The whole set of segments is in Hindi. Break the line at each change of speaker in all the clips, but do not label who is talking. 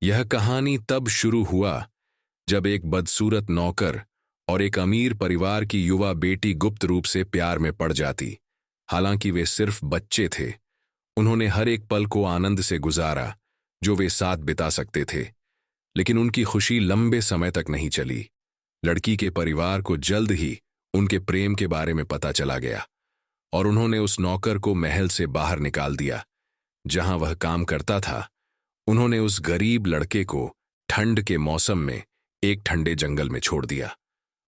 यह कहानी तब शुरू हुआ जब एक बदसूरत नौकर और एक अमीर परिवार की युवा बेटी गुप्त रूप से प्यार में पड़ जाती। हालांकि वे सिर्फ बच्चे थे, उन्होंने हर एक पल को आनंद से गुजारा जो वे साथ बिता सकते थे। लेकिन उनकी खुशी लंबे समय तक नहीं चली। लड़की के परिवार को जल्द ही उनके प्रेम के बारे में पता चला गया और उन्होंने उस नौकर को महल से बाहर निकाल दिया जहां वह काम करता था। उन्होंने उस गरीब लड़के को ठंड के मौसम में एक ठंडे जंगल में छोड़ दिया।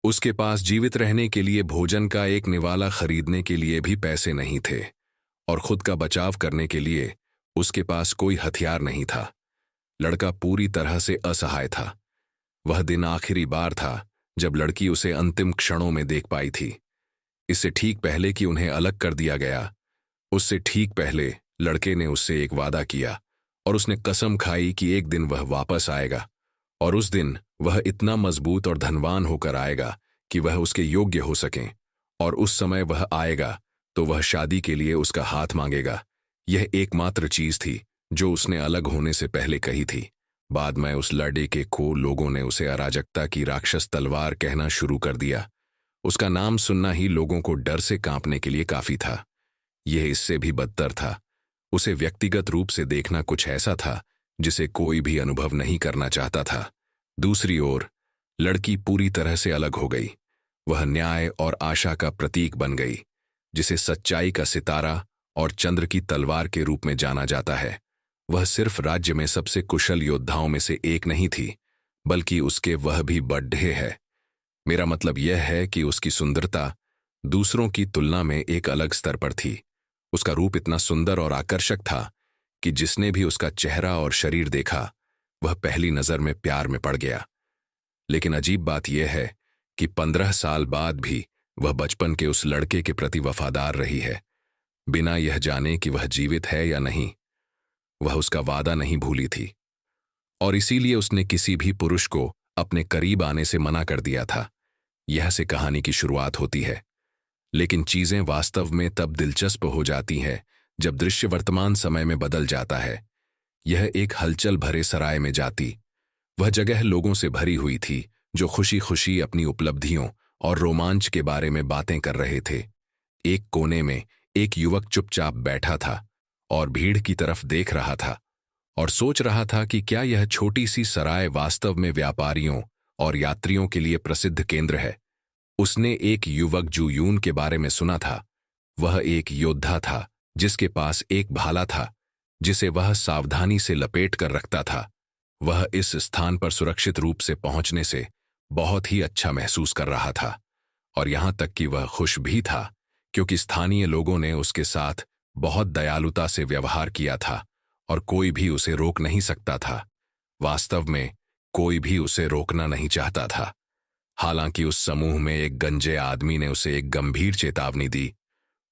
उसके पास जीवित रहने के लिए भोजन का एक निवाला खरीदने के लिए भी पैसे नहीं थे और खुद का बचाव करने के लिए उसके पास कोई हथियार नहीं था। लड़का पूरी तरह से असहाय था। वह दिन आखिरी बार था जब लड़की उसे अंतिम क्षणों में देख पाई थी। इससे ठीक पहले कि उन्हें अलग कर दिया गया, उससे ठीक पहले लड़के ने उससे एक वादा किया और उसने कसम खाई कि एक दिन वह वापस आएगा और उस दिन वह इतना मजबूत और धनवान होकर आएगा कि वह उसके योग्य हो सकें। और उस समय वह आएगा तो वह शादी के लिए उसका हाथ मांगेगा। यह एकमात्र चीज थी जो उसने अलग होने से पहले कही थी। बाद में उस लड़के को लोगों ने उसे अराजकता की राक्षस तलवार कहना शुरू कर दिया। उसका नाम सुनना ही लोगों को डर से कांपने के लिए काफी था। यह इससे भी बदतर था। उसे व्यक्तिगत रूप से देखना कुछ ऐसा था जिसे कोई भी अनुभव नहीं करना चाहता था। दूसरी ओर लड़की पूरी तरह से अलग हो गई। वह न्याय और आशा का प्रतीक बन गई, जिसे सच्चाई का सितारा और चंद्र की तलवार के रूप में जाना जाता है। वह सिर्फ राज्य में सबसे कुशल योद्धाओं में से एक नहीं थी, बल्कि उसके वह भी बड्ढे है। मेरा मतलब यह है कि उसकी सुंदरता दूसरों की तुलना में एक अलग स्तर पर थी। उसका रूप इतना सुंदर और आकर्षक था कि जिसने भी उसका चेहरा और शरीर देखा वह पहली नजर में प्यार में पड़ गया। लेकिन अजीब बात यह है कि 15 साल बाद भी वह बचपन के उस लड़के के प्रति वफादार रही है, बिना यह जाने कि वह जीवित है या नहीं। वह उसका वादा नहीं भूली थी और इसीलिए उसने किसी भी पुरुष को अपने करीब आने से मना कर दिया था। यह से कहानी की शुरुआत होती है। लेकिन चीजें वास्तव में तब दिलचस्प हो जाती हैं जब दृश्य वर्तमान समय में बदल जाता है। यह एक हलचल भरे सराय में जाती। वह जगह लोगों से भरी हुई थी जो खुशी खुशी अपनी उपलब्धियों और रोमांच के बारे में बातें कर रहे थे। एक कोने में एक युवक चुपचाप बैठा था और भीड़ की तरफ देख रहा था और सोच रहा था कि क्या यह छोटी सी सराय वास्तव में व्यापारियों और यात्रियों के लिए प्रसिद्ध केंद्र है। उसने एक युवक जू यून के बारे में सुना था। वह एक योद्धा था जिसके पास एक भाला था जिसे वह सावधानी से लपेट कर रखता था। वह इस स्थान पर सुरक्षित रूप से पहुंचने से बहुत ही अच्छा महसूस कर रहा था और यहां तक कि वह खुश भी था क्योंकि स्थानीय लोगों ने उसके साथ बहुत दयालुता से व्यवहार किया था और कोई भी उसे रोक नहीं सकता था। वास्तव में कोई भी उसे रोकना नहीं चाहता था। हालांकि उस समूह में एक गंजे आदमी ने उसे एक गंभीर चेतावनी दी।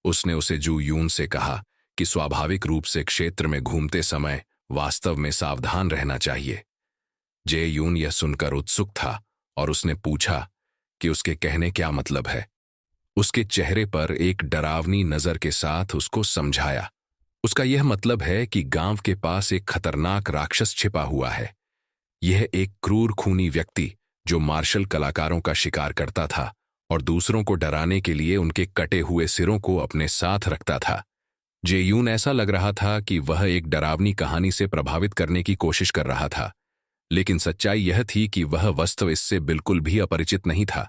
उसने उसे जू यून से कहा कि स्वाभाविक रूप से क्षेत्र में घूमते समय वास्तव में सावधान रहना चाहिए। जे यून यह सुनकर उत्सुक था और उसने पूछा कि उसके कहने क्या मतलब है। उसके चेहरे पर एक डरावनी नजर के साथ उसको समझाया। उसका यह मतलब है कि गांव के पास एक खतरनाक राक्षस छिपा हुआ है। यह एक क्रूर खूनी व्यक्ति जो मार्शल कलाकारों का शिकार करता था और दूसरों को डराने के लिए उनके कटे हुए सिरों को अपने साथ रखता था। जे यून ऐसा लग रहा था कि वह एक डरावनी कहानी से प्रभावित करने की कोशिश कर रहा था, लेकिन सच्चाई यह थी कि वह वस्तु इससे बिल्कुल भी अपरिचित नहीं था।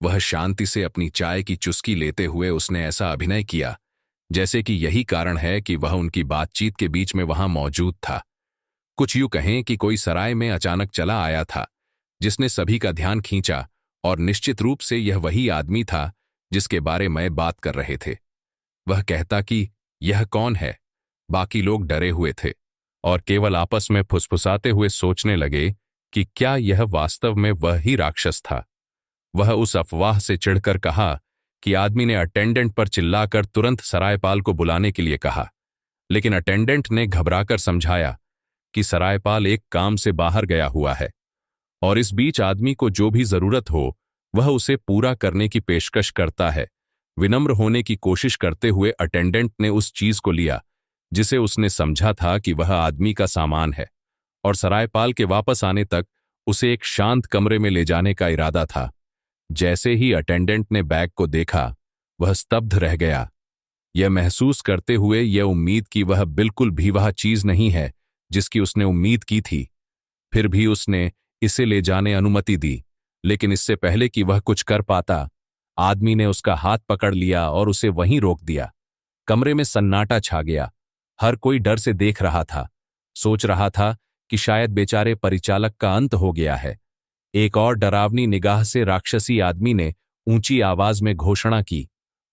वह शांति से अपनी चाय की चुस्की लेते हुए उसने ऐसा अभिनय किया जैसे कि यही कारण है कि वह उनकी बातचीत के बीच में वहां मौजूद था। कुछ यूं कहें कि कोई सराय में अचानक चला आया था जिसने सभी का ध्यान खींचा और निश्चित रूप से यह वही आदमी था जिसके बारे में बात कर रहे थे। वह कहता कि यह कौन है। बाकी लोग डरे हुए थे और केवल आपस में फुसफुसाते हुए सोचने लगे कि क्या यह वास्तव में वह ही राक्षस था। वह उस अफवाह से चिढ़कर कहा कि आदमी ने अटेंडेंट पर चिल्लाकर तुरंत सरायपाल को बुलाने के लिए कहा, लेकिन अटेंडेंट ने घबराकर समझाया कि सरायपाल एक काम से बाहर गया हुआ है और इस बीच आदमी को जो भी जरूरत हो वह उसे पूरा करने की पेशकश करता है। विनम्र होने की कोशिश करते हुए अटेंडेंट ने उस चीज को लिया जिसे उसने समझा था कि वह आदमी का सामान है और सरायपाल के वापस आने तक उसे एक शांत कमरे में ले जाने का इरादा था। जैसे ही अटेंडेंट ने बैग को देखा, वह स्तब्ध रह गया, यह महसूस करते हुए यह उम्मीद कि वह बिल्कुल भी वह चीज नहीं है जिसकी उसने उम्मीद की थी। फिर भी उसने इसे ले जाने अनुमति दी, लेकिन इससे पहले कि वह कुछ कर पाता, आदमी ने उसका हाथ पकड़ लिया और उसे वहीं रोक दिया। कमरे में सन्नाटा छा गया। हर कोई डर से देख रहा था, सोच रहा था कि शायद बेचारे परिचालक का अंत हो गया है। एक और डरावनी निगाह से राक्षसी आदमी ने ऊंची आवाज में घोषणा की,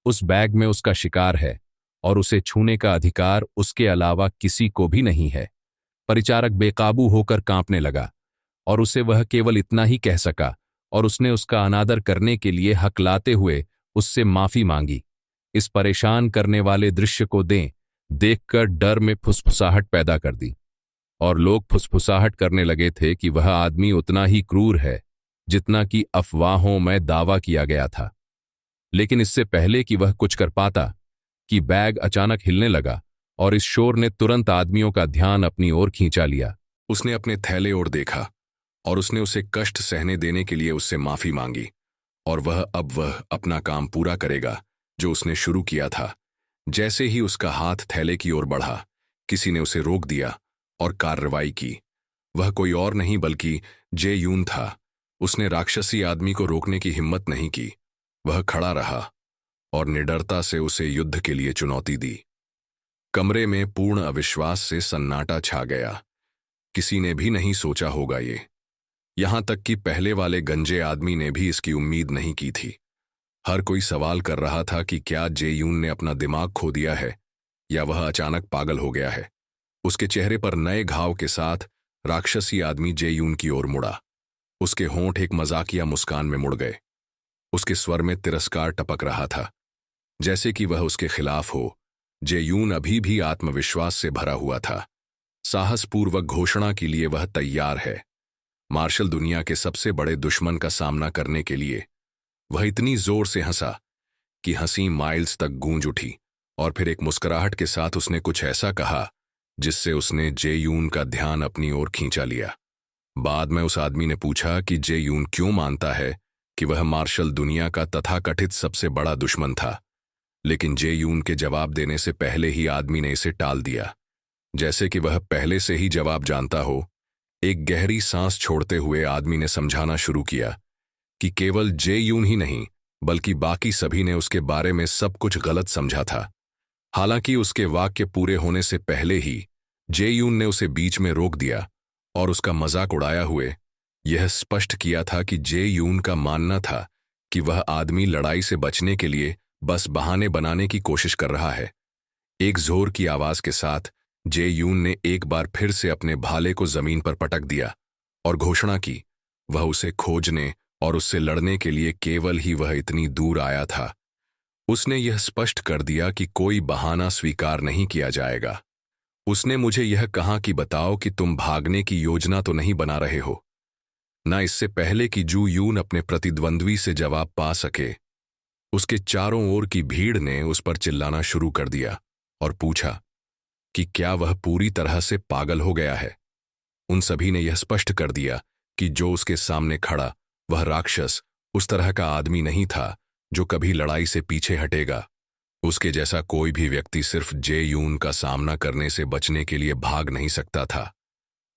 उस बैग में उसका शिकार है और उसे छूने का अधिकार उसके अलावा किसी को भी नहीं है। परिचारक बेकाबू होकर कांपने लगा और उसे वह केवल इतना ही कह सका, और उसने उसका अनादर करने के लिए हकलाते हुए उससे माफी मांगी। इस परेशान करने वाले दृश्य को देखकर डर में फुसफुसाहट पैदा कर दी, और लोग फुसफुसाहट करने लगे थे कि वह आदमी उतना ही क्रूर है जितना कि अफवाहों में दावा किया गया था। लेकिन इससे पहले कि वह कुछ कर पाता, कि बैग अचानक हिलने लगा और इस शोर ने तुरंत आदमियों का ध्यान अपनी ओर खींचा लिया। उसने अपने थैले ओर देखा और उसने उसे कष्ट सहने देने के लिए उससे माफी मांगी, और वह अपना काम पूरा करेगा जो उसने शुरू किया था। जैसे ही उसका हाथ थैले की ओर बढ़ा, किसी ने उसे रोक दिया और कार्रवाई की। वह कोई और नहीं बल्कि जे यून था। उसने राक्षसी आदमी को रोकने की हिम्मत नहीं की। वह खड़ा रहा और निडरता से उसे युद्ध के लिए चुनौती दी। कमरे में पूर्ण अविश्वास से सन्नाटा छा गया। किसी ने भी नहीं सोचा होगा ये, यहां तक कि पहले वाले गंजे आदमी ने भी इसकी उम्मीद नहीं की थी। हर कोई सवाल कर रहा था कि क्या जे यून ने अपना दिमाग खो दिया है या वह अचानक पागल हो गया है। उसके चेहरे पर नए घाव के साथ राक्षसी आदमी जे यून की ओर मुड़ा। उसके होंठ एक मजाकिया मुस्कान में मुड़ गए। उसके स्वर में तिरस्कार टपक रहा था, जैसे कि वह उसके खिलाफ हो। जे यून अभी भी आत्मविश्वास से भरा हुआ था। साहसपूर्वक घोषणा के लिए वह तैयार है। मार्शल दुनिया के सबसे बड़े दुश्मन का सामना करने के लिए। वह इतनी जोर से हंसा कि हंसी माइल्स तक गूंज उठी, और फिर एक मुस्कुराहट के साथ उसने कुछ ऐसा कहा जिससे उसने जे यून का ध्यान अपनी ओर खींचा लिया। बाद में उस आदमी ने पूछा कि जे यून क्यों मानता है कि वह मार्शल दुनिया का तथाकथित सबसे बड़ा दुश्मन था, लेकिन जे यून के जवाब देने से पहले ही आदमी ने इसे टाल दिया, जैसे कि वह पहले से ही जवाब जानता हो। एक गहरी सांस छोड़ते हुए आदमी ने समझाना शुरू किया कि केवल जे यून ही नहीं बल्कि बाकी सभी ने उसके बारे में सब कुछ गलत समझा था। हालांकि उसके वाक्य पूरे होने से पहले ही जे यून ने उसे बीच में रोक दिया और उसका मजाक उड़ाया हुए यह स्पष्ट किया था कि जे यून का मानना था कि वह आदमी लड़ाई से बचने के लिए बस बहाने बनाने की कोशिश कर रहा है। एक जोर की आवाज के साथ जे यून ने एक बार फिर से अपने भाले को जमीन पर पटक दिया और घोषणा की, वह उसे खोजने और उससे लड़ने के लिए केवल ही वह इतनी दूर आया था। उसने यह स्पष्ट कर दिया कि कोई बहाना स्वीकार नहीं किया जाएगा। उसने मुझे यह कहा कि बताओ कि तुम भागने की योजना तो नहीं बना रहे हो ना। इससे पहले कि जू यून अपने प्रतिद्वंद्वी से जवाब पा सके, उसके चारों ओर की भीड़ ने उस पर चिल्लाना शुरू कर दिया और पूछा कि क्या वह पूरी तरह से पागल हो गया है। उन सभी ने यह स्पष्ट कर दिया कि जो उसके सामने खड़ा वह राक्षस उस तरह का आदमी नहीं था जो कभी लड़ाई से पीछे हटेगा। उसके जैसा कोई भी व्यक्ति सिर्फ जे यून का सामना करने से बचने के लिए भाग नहीं सकता था।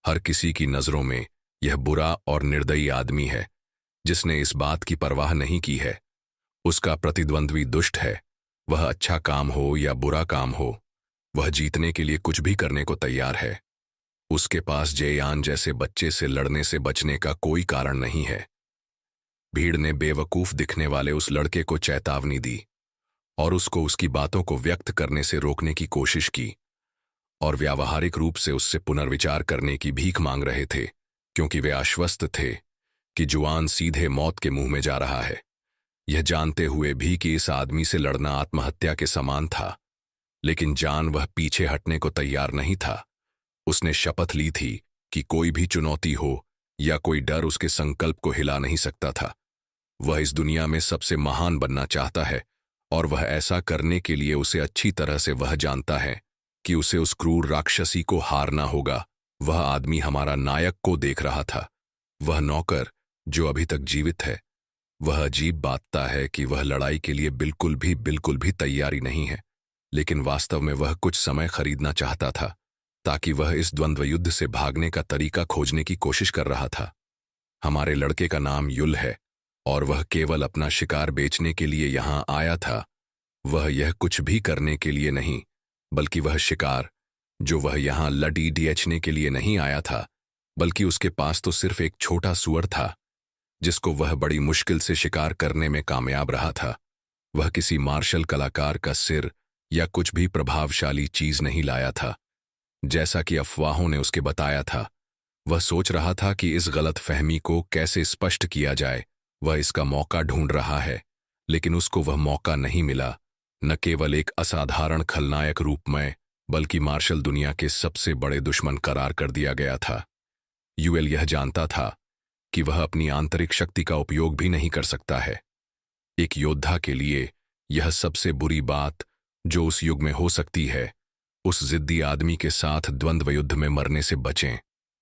हर किसी की नजरों में यह बुरा और निर्दयी आदमी है जिसने इस बात की परवाह नहीं की है उसका प्रतिद्वंद्वी दुष्ट है। वह अच्छा काम हो या बुरा काम हो, वह जीतने के लिए कुछ भी करने को तैयार है। उसके पास जेयान जैसे बच्चे से लड़ने से बचने का कोई कारण नहीं है। भीड़ ने बेवकूफ दिखने वाले उस लड़के को चेतावनी दी और उसको उसकी बातों को व्यक्त करने से रोकने की कोशिश की, और व्यावहारिक रूप से उससे पुनर्विचार करने की भीख मांग रहे थे, क्योंकि वे आश्वस्त थे कि जुआन सीधे मौत के मुंह में जा रहा है, यह जानते हुए भी कि इस आदमी से लड़ना आत्महत्या के समान था। लेकिन जान वह पीछे हटने को तैयार नहीं था। उसने शपथ ली थी कि कोई भी चुनौती हो या कोई डर उसके संकल्प को हिला नहीं सकता था। वह इस दुनिया में सबसे महान बनना चाहता है, और वह ऐसा करने के लिए उसे अच्छी तरह से वह जानता है कि उसे उस क्रूर राक्षसी को हारना होगा। वह आदमी हमारा नायक को देख रहा था। वह नौकर जो अभी तक जीवित है। वह अजीब बातता है कि वह लड़ाई के लिए बिल्कुल भी तैयारी नहीं है, लेकिन वास्तव में वह कुछ समय खरीदना चाहता था ताकि वह इस द्वंद्व युद्ध से भागने का तरीका खोजने की कोशिश कर रहा था। हमारे लड़के का नाम युल है और वह केवल अपना शिकार बेचने के लिए यहां आया था। वह यह कुछ भी करने के लिए नहीं, बल्कि वह शिकार जो वह यहां लड़ीडीएचने के लिए नहीं आया था, बल्कि उसके पास तो सिर्फ एक छोटा सूअर था जिसको वह बड़ी मुश्किल से शिकार करने में कामयाब रहा था। वह किसी मार्शल कलाकार का सिर या कुछ भी प्रभावशाली चीज नहीं लाया था जैसा कि अफवाहों ने उसके बताया था। वह सोच रहा था कि इस गलतफहमी को कैसे स्पष्ट किया जाए। वह इसका मौका ढूंढ रहा है, लेकिन उसको वह मौका नहीं मिला। न केवल एक असाधारण खलनायक रूप में, बल्कि मार्शल दुनिया के सबसे बड़े दुश्मन करार कर दिया गया था। यूएल यह जानता था कि वह अपनी आंतरिक शक्ति का उपयोग भी नहीं कर सकता है। एक योद्धा के लिए यह सबसे बुरी बात जो उस युग में हो सकती है, उस जिद्दी आदमी के साथ द्वंद्व युद्ध में मरने से बचें।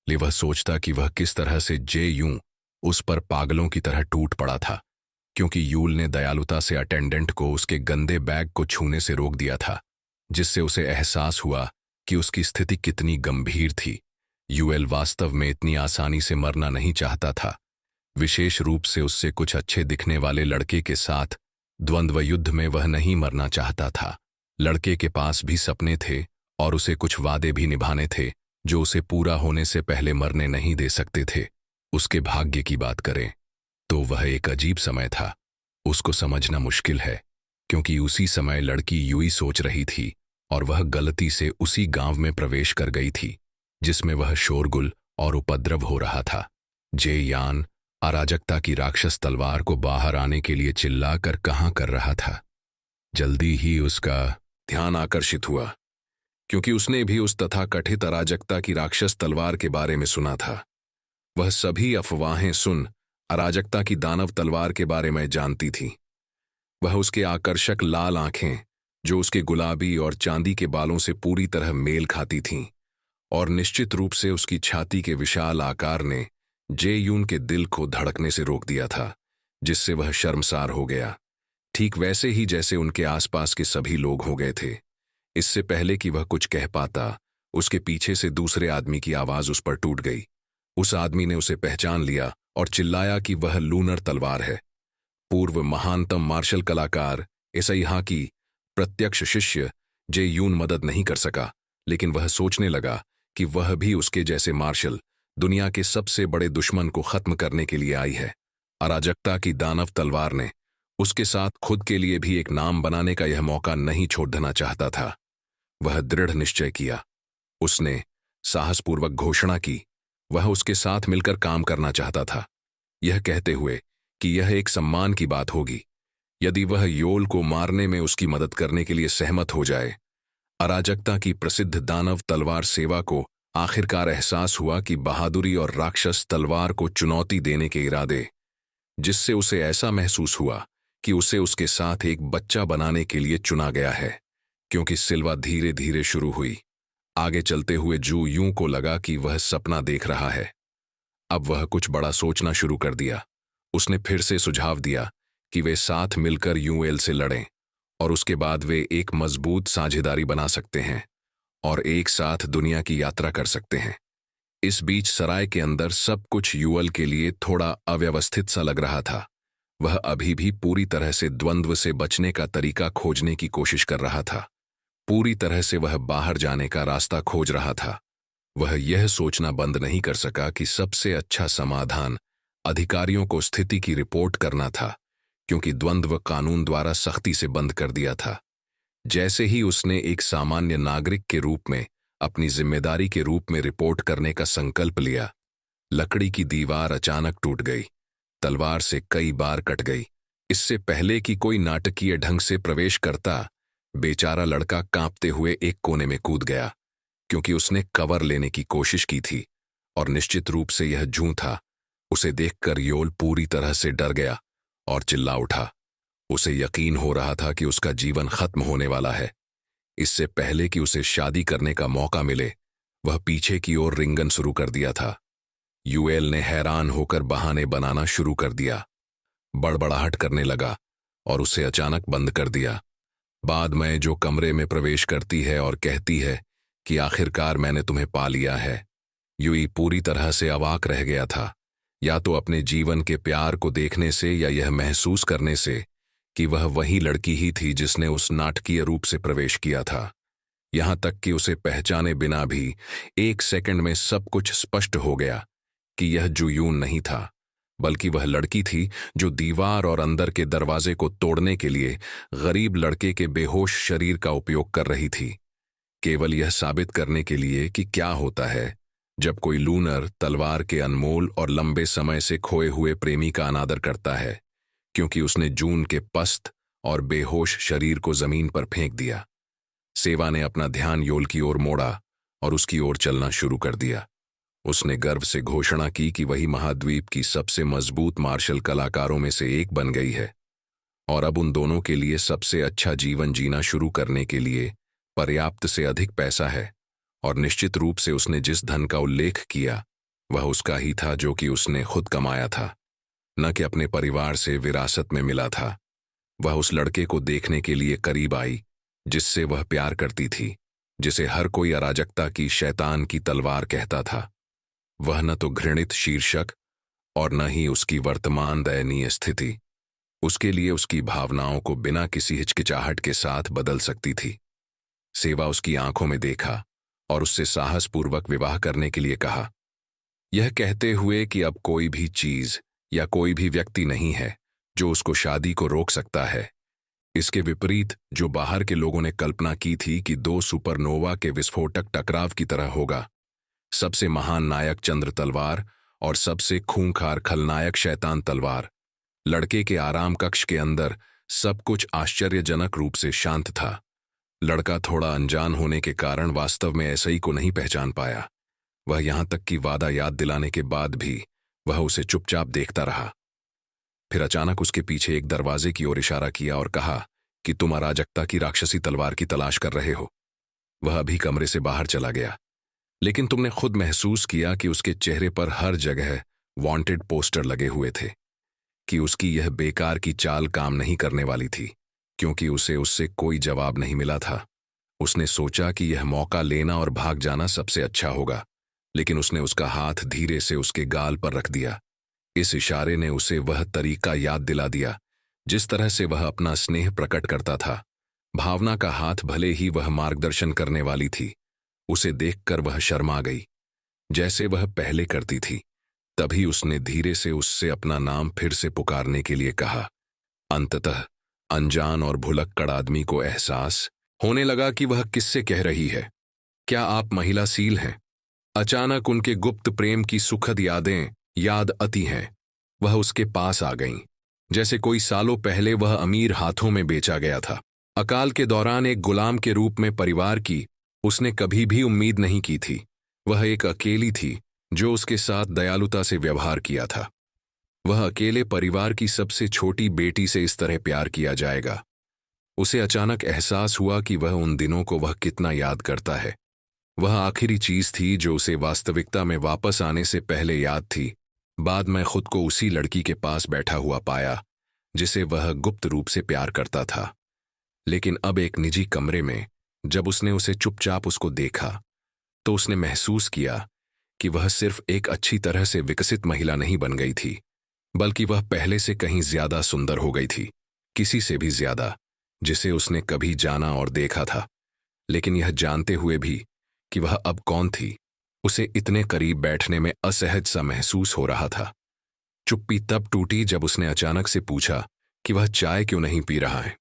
ले वह सोचता कि वह किस तरह से जे यूं उस पर पागलों की तरह टूट पड़ा था, क्योंकि यूल ने दयालुता से अटेंडेंट को उसके गंदे बैग को छूने से रोक दिया था, जिससे उसे एहसास हुआ कि उसकी स्थिति कितनी गंभीर थी। यूएल वास्तव में इतनी आसानी से मरना नहीं चाहता था, विशेष रूप से उससे कुछ अच्छे दिखने वाले लड़के के साथ द्वंद्व युद्ध में वह नहीं मरना चाहता था। लड़के के पास भी सपने थे और उसे कुछ वादे भी निभाने थे जो उसे पूरा होने से पहले मरने नहीं दे सकते थे। उसके भाग्य की बात करें तो वह एक अजीब समय था। उसको समझना मुश्किल है, क्योंकि उसी समय लड़की यूं ही सोच रही थी और वह गलती से उसी गांव में प्रवेश कर गई थी जिसमें वह शोरगुल और उपद्रव हो रहा था। जे यान अराजकता की राक्षस तलवार को बाहर आने के लिए चिल्लाकर कहां कर रहा था। जल्दी ही उसका ध्यान आकर्षित हुआ, क्योंकि उसने भी उस तथाकथित अराजकता की राक्षस तलवार के बारे में सुना था। वह सभी अफवाहें सुन अराजकता की दानव तलवार के बारे में जानती थी। वह उसके आकर्षक लाल आंखें जो उसके गुलाबी और चांदी के बालों से पूरी तरह मेल खाती थीं, और निश्चित रूप से उसकी छाती के विशाल आकार ने जे यून के दिल को धड़कने से रोक दिया था, जिससे वह शर्मसार हो गया, ठीक वैसे ही जैसे उनके आसपास के सभी लोग हो गए थे। इससे पहले कि वह कुछ कह पाता, उसके पीछे से दूसरे आदमी की आवाज उस पर टूट गई। उस आदमी ने उसे पहचान लिया और चिल्लाया कि वह लूनर तलवार है, पूर्व महानतम मार्शल कलाकार एसाइहा की प्रत्यक्ष शिष्य। जे यून मदद नहीं कर सका, लेकिन वह सोचने लगा कि वह भी उसके जैसे मार्शल दुनिया के सबसे बड़े दुश्मन को खत्म करने के लिए आई है। अराजकता की दानव तलवार ने उसके साथ खुद के लिए भी एक नाम बनाने का यह मौका नहीं छोड़ देना चाहता था। वह दृढ़ निश्चय किया। उसने साहसपूर्वक घोषणा की। वह उसके साथ मिलकर काम करना चाहता था, यह कहते हुए कि यह एक सम्मान की बात होगी यदि वह योल को मारने में उसकी मदद करने के लिए सहमत हो जाए। अराजकता की प्रसिद्ध दानव तलवार सेवा को आखिरकार एहसास हुआ कि बहादुरी और राक्षस तलवार को चुनौती देने के इरादे, जिससे उसे ऐसा महसूस हुआ कि उसे उसके साथ एक बच्चा बनाने के लिए चुना गया है। क्योंकि सिल्वा धीरे धीरे शुरू हुई। आगे चलते हुए जू यूं को लगा कि वह सपना देख रहा है। अब वह कुछ बड़ा सोचना शुरू कर दिया। उसने फिर से सुझाव दिया कि वे साथ मिलकर यूएल से लड़ें, और उसके बाद वे एक मजबूत साझेदारी बना सकते हैं और एक साथ दुनिया की यात्रा कर सकते हैं। इस बीच सराय के अंदर सब कुछ यूएल के लिए थोड़ा अव्यवस्थित सा लग रहा था। वह अभी भी पूरी तरह से द्वंद्व से बचने का तरीका खोजने की कोशिश कर रहा था। पूरी तरह से वह बाहर जाने का रास्ता खोज रहा था। वह यह सोचना बंद नहीं कर सका कि सबसे अच्छा समाधान अधिकारियों को स्थिति की रिपोर्ट करना था, क्योंकि द्वंद्व कानून द्वारा सख्ती से बंद कर दिया था। जैसे ही उसने एक सामान्य नागरिक के रूप में अपनी जिम्मेदारी के रूप में रिपोर्ट करने का संकल्प लिया, लकड़ी की दीवार अचानक टूट गई। तलवार से कई बार कट गई। इससे पहले कि कोई नाटकीय ढंग से प्रवेश करता, बेचारा लड़का कांपते हुए एक कोने में कूद गया, क्योंकि उसने कवर लेने की कोशिश की थी और निश्चित रूप से यह जूं था। उसे देखकर योल पूरी तरह से डर गया और चिल्ला उठा। उसे यकीन हो रहा था कि उसका जीवन खत्म होने वाला है। इससे पहले कि उसे शादी करने का मौका मिले, वह पीछे की ओर रिंगन शुरू कर दिया था। यूएल ने हैरान होकर बहाने बनाना शुरू कर दिया, बड़बड़ाहट करने लगा और उसे अचानक बंद कर दिया। बाद में जो कमरे में प्रवेश करती है और कहती है कि आखिरकार मैंने तुम्हें पा लिया है। यूई पूरी तरह से अवाक रह गया था, या तो अपने जीवन के प्यार को देखने से या यह महसूस करने से कि वह वही लड़की ही थी जिसने उस नाटकीय रूप से प्रवेश किया था। यहां तक कि उसे पहचाने बिना भी 1 सेकंड में सब कुछ स्पष्ट हो गया कि यह जुयून नहीं था, बल्कि वह लड़की थी जो दीवार और अंदर के दरवाजे को तोड़ने के लिए गरीब लड़के के बेहोश शरीर का उपयोग कर रही थी, केवल यह साबित करने के लिए कि क्या होता है जब कोई लूनर तलवार के अनमोल और लंबे समय से खोए हुए प्रेमी का अनादर करता है, क्योंकि उसने जून के पस्त और बेहोश शरीर को जमीन पर फेंक दिया। सेवा ने अपना ध्यान योल की ओर मोड़ा और उसकी ओर चलना शुरू कर दिया। उसने गर्व से घोषणा की कि वही महाद्वीप की सबसे मजबूत मार्शल कलाकारों में से एक बन गई है और अब उन दोनों के लिए सबसे अच्छा जीवन जीना शुरू करने के लिए पर्याप्त से अधिक पैसा है। और निश्चित रूप से उसने जिस धन का उल्लेख किया वह उसका ही था जो कि उसने खुद कमाया था, न कि अपने परिवार से विरासत में मिला था। वह उस लड़के को देखने के लिए करीब आई जिससे वह प्यार करती थी, जिसे हर कोई अराजकता की शैतान की तलवार कहता था। वह न तो घृणित शीर्षक और न ही उसकी वर्तमान दयनीय स्थिति उसके लिए उसकी भावनाओं को बिना किसी हिचकिचाहट के साथ बदल सकती थी। सेवा उसकी आंखों में देखा और उससे साहसपूर्वक विवाह करने के लिए कहा, यह कहते हुए कि अब कोई भी चीज या कोई भी व्यक्ति नहीं है जो उसको शादी को रोक सकता है। इसके विपरीत जो बाहर के लोगों ने कल्पना की थी कि 2 सुपरनोवा के विस्फोटक टकराव की तरह होगा, सबसे महान नायक चंद्र तलवार और सबसे खूंखार खलनायक शैतान तलवार। लड़के के आराम कक्ष के अंदर सब कुछ आश्चर्यजनक रूप से शांत था। लड़का थोड़ा अनजान होने के कारण वास्तव में ऐसा ही को नहीं पहचान पाया। वह यहां तक कि वादा याद दिलाने के बाद भी वह उसे चुपचाप देखता रहा। फिर अचानक उसके पीछे एक दरवाजे की ओर इशारा किया और कहा कि तुम अराजकता की राक्षसी तलवार की तलाश कर रहे हो। वह अभी कमरे से बाहर चला गया, लेकिन तुमने खुद महसूस किया कि उसके चेहरे पर हर जगह वांटेड पोस्टर लगे हुए थे, कि उसकी यह बेकार की चाल काम नहीं करने वाली थी, क्योंकि उसे उससे कोई जवाब नहीं मिला था। उसने सोचा कि यह मौका लेना और भाग जाना सबसे अच्छा होगा, लेकिन उसने उसका हाथ धीरे से उसके गाल पर रख दिया। इस इशारे ने उसे वह तरीका याद दिला दिया जिस तरह से वह अपना स्नेह प्रकट करता था। भावना का हाथ भले ही वह मार्गदर्शन करने वाली थी, उसे देखकर वह शर्मा गई जैसे वह पहले करती थी। तभी उसने धीरे से उससे अपना नाम फिर से पुकारने के लिए कहा। अंततः अनजान और भुलक्कड़ आदमी को एहसास होने लगा कि वह किससे कह रही है। क्या आप महिलाशील हैं? अचानक उनके गुप्त प्रेम की सुखद यादें याद आती हैं। वह उसके पास आ गईं, जैसे कोई सालों पहले वह अमीर हाथों में बेचा गया था। अकाल के दौरान एक गुलाम के रूप में परिवार की उसने कभी भी उम्मीद नहीं की थी। वह एक अकेली थी जो उसके साथ दयालुता से व्यवहार किया था। वह अकेले परिवार की सबसे छोटी बेटी से इस तरह प्यार किया जाएगा। उसे अचानक एहसास हुआ कि वह उन दिनों को वह कितना याद करता है। वह आखिरी चीज थी जो उसे वास्तविकता में वापस आने से पहले याद थी। बाद में खुद को उसी लड़की के पास बैठा हुआ पाया जिसे वह गुप्त रूप से प्यार करता था। लेकिन अब एक निजी कमरे में जब उसने उसे चुपचाप उसको देखा तो उसने महसूस किया कि वह सिर्फ एक अच्छी तरह से विकसित महिला नहीं बन गई थी, बल्कि वह पहले से कहीं ज्यादा सुंदर हो गई थी, किसी से भी ज्यादा जिसे उसने कभी जाना और देखा था। लेकिन यह जानते हुए भी कि वह अब कौन थी, उसे इतने करीब बैठने में असहज सा महसूस हो रहा था। चुप्पी तब टूटी जब उसने अचानक से पूछा कि वह चाय क्यों नहीं पी रहा है।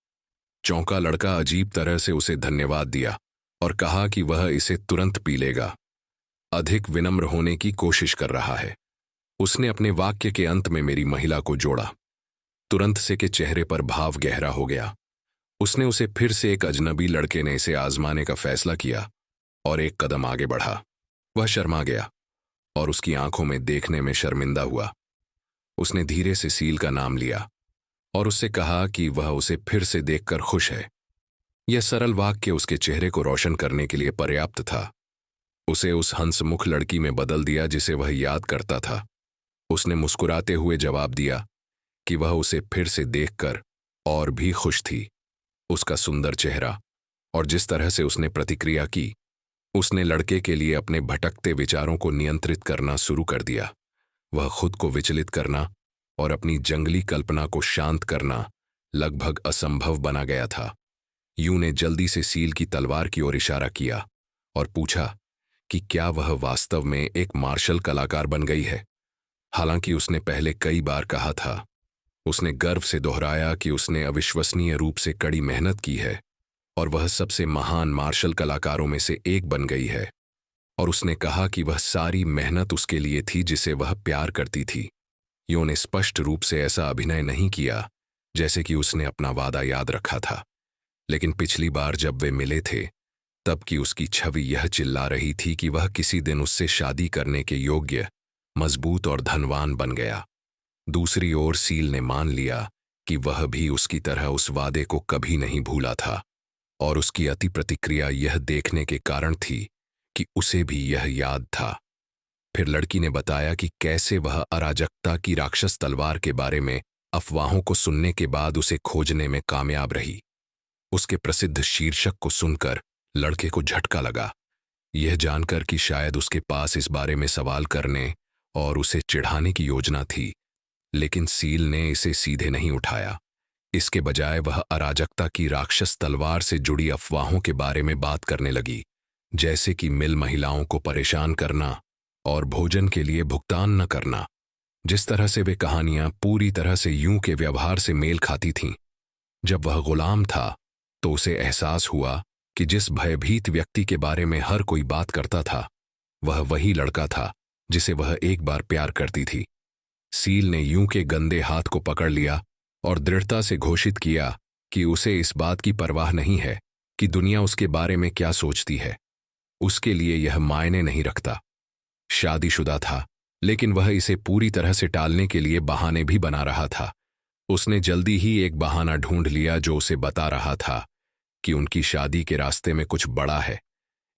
चौंका लड़का अजीब तरह से उसे धन्यवाद दिया और कहा कि वह इसे तुरंत पी लेगा। अधिक विनम्र होने की कोशिश कर रहा है। उसने अपने वाक्य के अंत में मेरी महिला को जोड़ा। तुरंत से के चेहरे पर भाव गहरा हो गया। उसने उसे फिर से एक अजनबी लड़के ने इसे आजमाने का फैसला किया और एक कदम आगे बढ़ा। वह शर्मा गया और उसकी आंखों में देखने में शर्मिंदा हुआ। उसने धीरे से सील का नाम लिया और उससे कहा कि वह उसे फिर से देखकर खुश है। यह सरल वाक्य उसके चेहरे को रोशन करने के लिए पर्याप्त था। उसे उस हंसमुख लड़की में बदल दिया जिसे वह याद करता था। उसने मुस्कुराते हुए जवाब दिया कि वह उसे फिर से देखकर और भी खुश थी। उसका सुंदर चेहरा और जिस तरह से उसने प्रतिक्रिया की, उसने लड़के के लिए अपने भटकते विचारों को नियंत्रित करना शुरू कर दिया। वह खुद को विचलित करना और अपनी जंगली कल्पना को शांत करना लगभग असंभव बना गया था। यूं ने जल्दी से सील की तलवार की ओर इशारा किया और पूछा कि क्या वह वास्तव में एक मार्शल कलाकार बन गई है। हालांकि उसने पहले कई बार कहा था, उसने गर्व से दोहराया कि उसने अविश्वसनीय रूप से कड़ी मेहनत की है और वह सबसे महान मार्शल कलाकारों में से एक बन गई है। और उसने कहा कि वह सारी मेहनत उसके लिए थी जिसे वह प्यार करती थी। यूं ने स्पष्ट रूप से ऐसा अभिनय नहीं किया जैसे कि उसने अपना वादा याद रखा था, लेकिन पिछली बार जब वे मिले थे तब की उसकी छवि यह चिल्ला रही थी कि वह किसी दिन उससे शादी करने के योग्य, मजबूत और धनवान बन गया। दूसरी ओर सील ने मान लिया कि वह भी उसकी तरह उस वादे को कभी नहीं भूला था, और उसकी अति प्रतिक्रिया यह देखने के कारण थी कि उसे भी यह याद था। फिर लड़की ने बताया कि कैसे वह अराजकता की राक्षस तलवार के बारे में अफवाहों को सुनने के बाद उसे खोजने में कामयाब रही। उसके प्रसिद्ध शीर्षक को सुनकर लड़के को झटका लगा, यह जानकर कि शायद उसके पास इस बारे में सवाल करने और उसे चिढ़ाने की योजना थी। लेकिन सील ने इसे सीधे नहीं उठाया। इसके बजाय वह अराजकता की राक्षस तलवार से जुड़ी अफवाहों के बारे में बात करने लगी, जैसे कि मिल महिलाओं को परेशान करना और भोजन के लिए भुगतान न करना। जिस तरह से वे कहानियां पूरी तरह से यूं के व्यवहार से मेल खाती थीं। जब वह गुलाम था तो उसे एहसास हुआ कि जिस भयभीत व्यक्ति के बारे में हर कोई बात करता था, वह वही लड़का था जिसे वह एक बार प्यार करती थी। सील ने यूं के गंदे हाथ को पकड़ लिया और दृढ़ता से घोषित किया कि उसे इस बात की परवाह नहीं है कि दुनिया उसके बारे में क्या सोचती है। उसके लिए यह मायने नहीं रखता। शादीशुदा था, लेकिन वह इसे पूरी तरह से टालने के लिए बहाने भी बना रहा था। उसने जल्दी ही एक बहाना ढूंढ लिया जो उसे बता रहा था कि उनकी शादी के रास्ते में कुछ बड़ा है।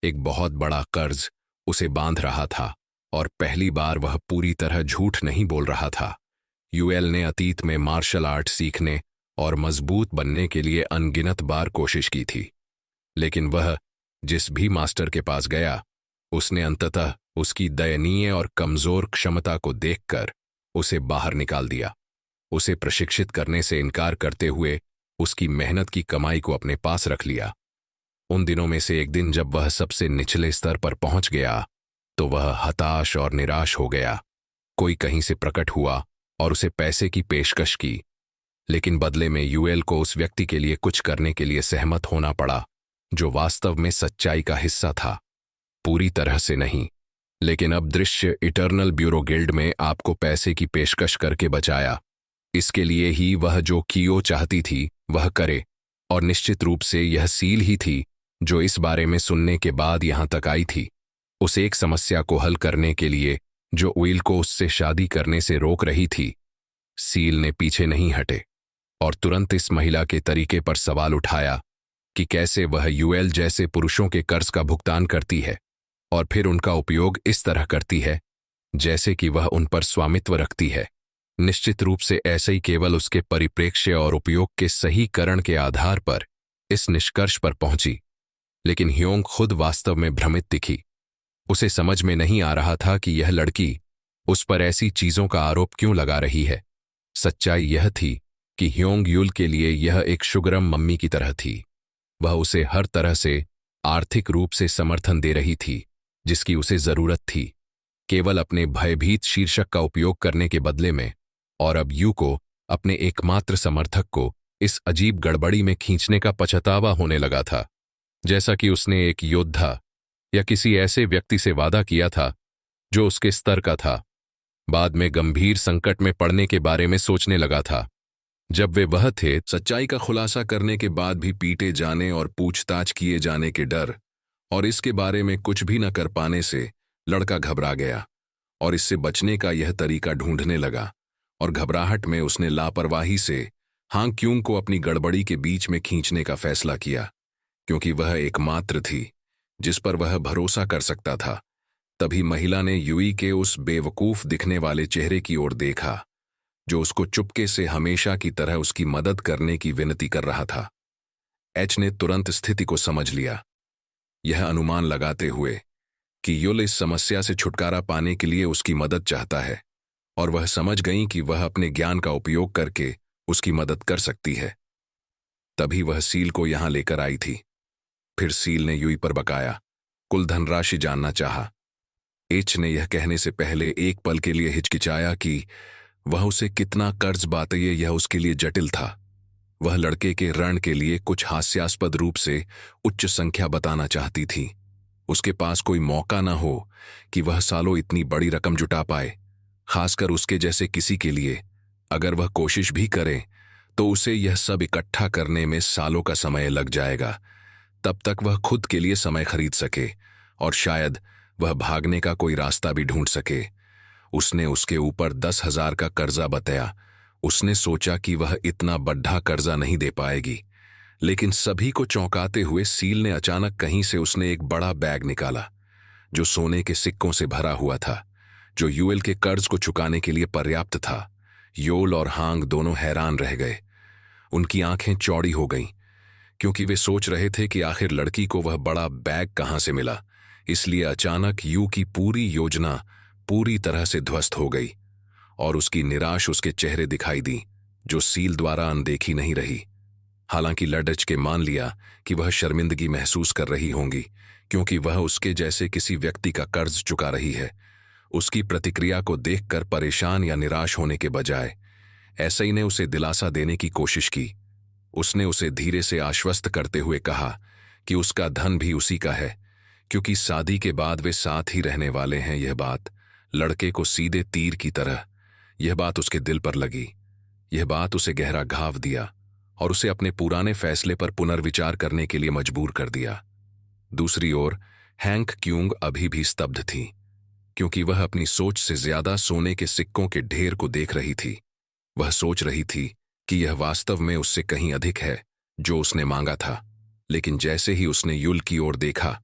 एक बहुत बड़ा कर्ज उसे बांध रहा था और पहली बार वह पूरी तरह झूठ नहीं बोल रहा था। यूएल ने अतीत में मार्शल आर्ट सीखने और मजबूत बनने के लिए अनगिनत बार कोशिश की थी, लेकिन वह जिस भी मास्टर के पास गया, उसने अंततः उसकी दयनीय और कमजोर क्षमता को देखकर उसे बाहर निकाल दिया। उसे प्रशिक्षित करने से इनकार करते हुए उसकी मेहनत की कमाई को अपने पास रख लिया। उन दिनों में से एक दिन जब वह सबसे निचले स्तर पर पहुंच गया तो वह हताश और निराश हो गया। कोई कहीं से प्रकट हुआ और उसे पैसे की पेशकश की, लेकिन बदले में यूएल को उस व्यक्ति के लिए कुछ करने के लिए सहमत होना पड़ा जो वास्तव में सच्चाई का हिस्सा था। पूरी तरह से नहीं, लेकिन अब दृश्य इटर्नल ब्यूरो गिल्ड में आपको पैसे की पेशकश करके बचाया। इसके लिए ही वह जो कियो चाहती थी वह करे, और निश्चित रूप से यह सील ही थी जो इस बारे में सुनने के बाद यहां तक आई थी, उस एक समस्या को हल करने के लिए जो उइल को उससे शादी करने से रोक रही थी। सील ने पीछे नहीं हटे और तुरंत इस महिला के तरीके पर सवाल उठाया कि कैसे वह यूएल जैसे पुरुषों के कर्ज का भुगतान करती है और फिर उनका उपयोग इस तरह करती है जैसे कि वह उन पर स्वामित्व रखती है। निश्चित रूप से ऐसे ही केवल उसके परिप्रेक्ष्य और उपयोग के सही करण के आधार पर इस निष्कर्ष पर पहुंची, लेकिन ह्योंग खुद वास्तव में भ्रमित दिखी। उसे समझ में नहीं आ रहा था कि यह लड़की उस पर ऐसी चीजों का आरोप क्यों लगा रही है। सच्चाई यह थी कि ह्योंग यूल के लिए यह एक शुगरम मम्मी की तरह थी। वह उसे हर तरह से आर्थिक रूप से समर्थन दे रही थी जिसकी उसे जरूरत थी, केवल अपने भयभीत शीर्षक का उपयोग करने के बदले में। और अब यू को अपने एकमात्र समर्थक को इस अजीब गड़बड़ी में खींचने का पछतावा होने लगा था, जैसा कि उसने एक योद्धा या किसी ऐसे व्यक्ति से वादा किया था जो उसके स्तर का था। बाद में गंभीर संकट में पड़ने के बारे में सोचने लगा था जब वे वह थे। सच्चाई का खुलासा करने के बाद भी पीटे जाने और पूछताछ किए जाने के डर और इसके बारे में कुछ भी न कर पाने से लड़का घबरा गया और इससे बचने का यह तरीका ढूंढने लगा। और घबराहट में उसने लापरवाही से हांग क्यूंग को अपनी गड़बड़ी के बीच में खींचने का फैसला किया, क्योंकि वह एकमात्र थी जिस पर वह भरोसा कर सकता था। तभी महिला ने युई के उस बेवकूफ दिखने वाले चेहरे की ओर देखा जो उसको चुपके से हमेशा की तरह उसकी मदद करने की विनती कर रहा था। एच ने तुरंत स्थिति को समझ लिया, यह अनुमान लगाते हुए कि युल इस समस्या से छुटकारा पाने के लिए उसकी मदद चाहता है, और वह समझ गई कि वह अपने ज्ञान का उपयोग करके उसकी मदद कर सकती है। तभी वह सील को यहां लेकर आई थी। फिर सील ने युई पर बकाया कुल धनराशि जानना चाहा। एच ने यह कहने से पहले एक पल के लिए हिचकिचाया कि वह उसे कितना कर्ज बाते, यह उसके लिए जटिल था। वह लड़के के ऋण के लिए कुछ हास्यास्पद रूप से उच्च संख्या बताना चाहती थी। उसके पास कोई मौका न हो कि वह सालों इतनी बड़ी रकम जुटा पाए, खासकर उसके जैसे किसी के लिए। अगर वह कोशिश भी करे तो उसे यह सब इकट्ठा करने में सालों का समय लग जाएगा। तब तक वह खुद के लिए समय खरीद सके और शायद वह भागने का कोई रास्ता भी ढूंढ सके। उसने उसके ऊपर 10,000 का कर्जा बताया। उसने सोचा कि वह इतना बड़ा कर्जा नहीं दे पाएगी, लेकिन सभी को चौंकाते हुए सील ने अचानक कहीं से उसने एक बड़ा बैग निकाला जो सोने के सिक्कों से भरा हुआ था, जो यूएल के कर्ज को चुकाने के लिए पर्याप्त था। योल और हांग दोनों हैरान रह गए। उनकी आंखें चौड़ी हो गईं, क्योंकि वे सोच रहे थे कि आखिर लड़की को वह बड़ा बैग कहां से मिला। इसलिए अचानक यू की पूरी योजना पूरी तरह से ध्वस्त हो गई, और उसकी निराश उसके चेहरे दिखाई दी, जो सील द्वारा अनदेखी नहीं रही। हालांकि लडच के मान लिया कि वह शर्मिंदगी महसूस कर रही होंगी, क्योंकि वह उसके जैसे किसी व्यक्ति का कर्ज चुका रही है। उसकी प्रतिक्रिया को देखकर परेशान या निराश होने के बजाय ऐसे ही ने उसे दिलासा देने की कोशिश की। उसने उसे धीरे से आश्वस्त करते हुए कहा कि उसका धन भी उसी का है, क्योंकि शादी के बाद वे साथ ही रहने वाले हैं। यह बात लड़के को सीधे तीर की तरह, यह बात उसके दिल पर लगी। यह बात उसे गहरा घाव दिया और उसे अपने पुराने फैसले पर पुनर्विचार करने के लिए मजबूर कर दिया। दूसरी ओर हैंक क्यूंग अभी भी स्तब्ध थी, क्योंकि वह अपनी सोच से ज्यादा सोने के सिक्कों के ढेर को देख रही थी। वह सोच रही थी कि यह वास्तव में उससे कहीं अधिक है जो उसने मांगा था। लेकिन जैसे ही उसने युल की ओर देखा,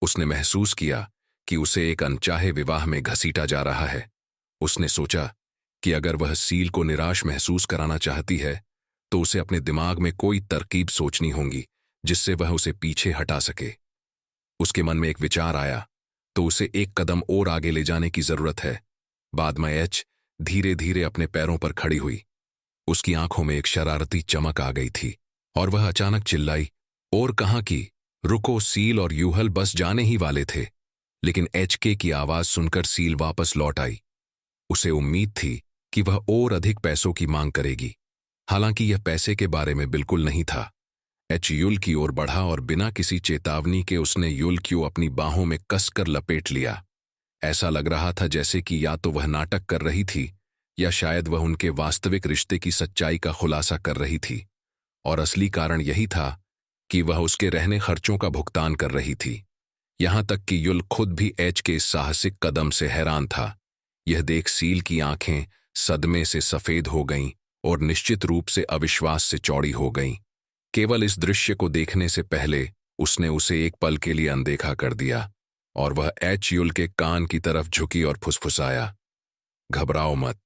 उसने महसूस किया कि उसे एक अनचाहे विवाह में घसीटा जा रहा है। उसने सोचा कि अगर वह सील को निराश महसूस कराना चाहती है तो उसे अपने दिमाग में कोई तरकीब सोचनी होगी जिससे वह उसे पीछे हटा सके। उसके मन में एक विचार आया तो उसे एक कदम और आगे ले जाने की जरूरत है। बाद में एच धीरे धीरे अपने पैरों पर खड़ी हुई। उसकी आंखों में एक शरारती चमक आ गई थी और वह अचानक चिल्लाई, और कहाँ की? रुको! सील और यूहल बस जाने ही वाले थे, लेकिन एचके की आवाज सुनकर सील वापस लौट आई। उसे उम्मीद थी कि वह और अधिक पैसों की मांग करेगी, हालांकि यह पैसे के बारे में बिल्कुल नहीं था। एच युल की ओर बढ़ा और बिना किसी चेतावनी के उसने युल को अपनी बाहों में कसकर लपेट लिया। ऐसा लग रहा था जैसे कि या तो वह नाटक कर रही थी या शायद वह उनके वास्तविक रिश्ते की सच्चाई का खुलासा कर रही थी, और असली कारण यही था कि वह उसके रहने खर्चों का भुगतान कर रही थी। यहां तक कि युल खुद भी एच के इस साहसिक कदम से हैरान था। यह देख सील की आंखें सदमे से सफेद हो गईं और निश्चित रूप से अविश्वास से चौड़ी हो गईं। केवल इस दृश्य को देखने से पहले उसने उसे एक पल के लिए अनदेखा कर दिया, और वह एच युल के कान की तरफ झुकी और फुसफुसाया, घबराओ मत,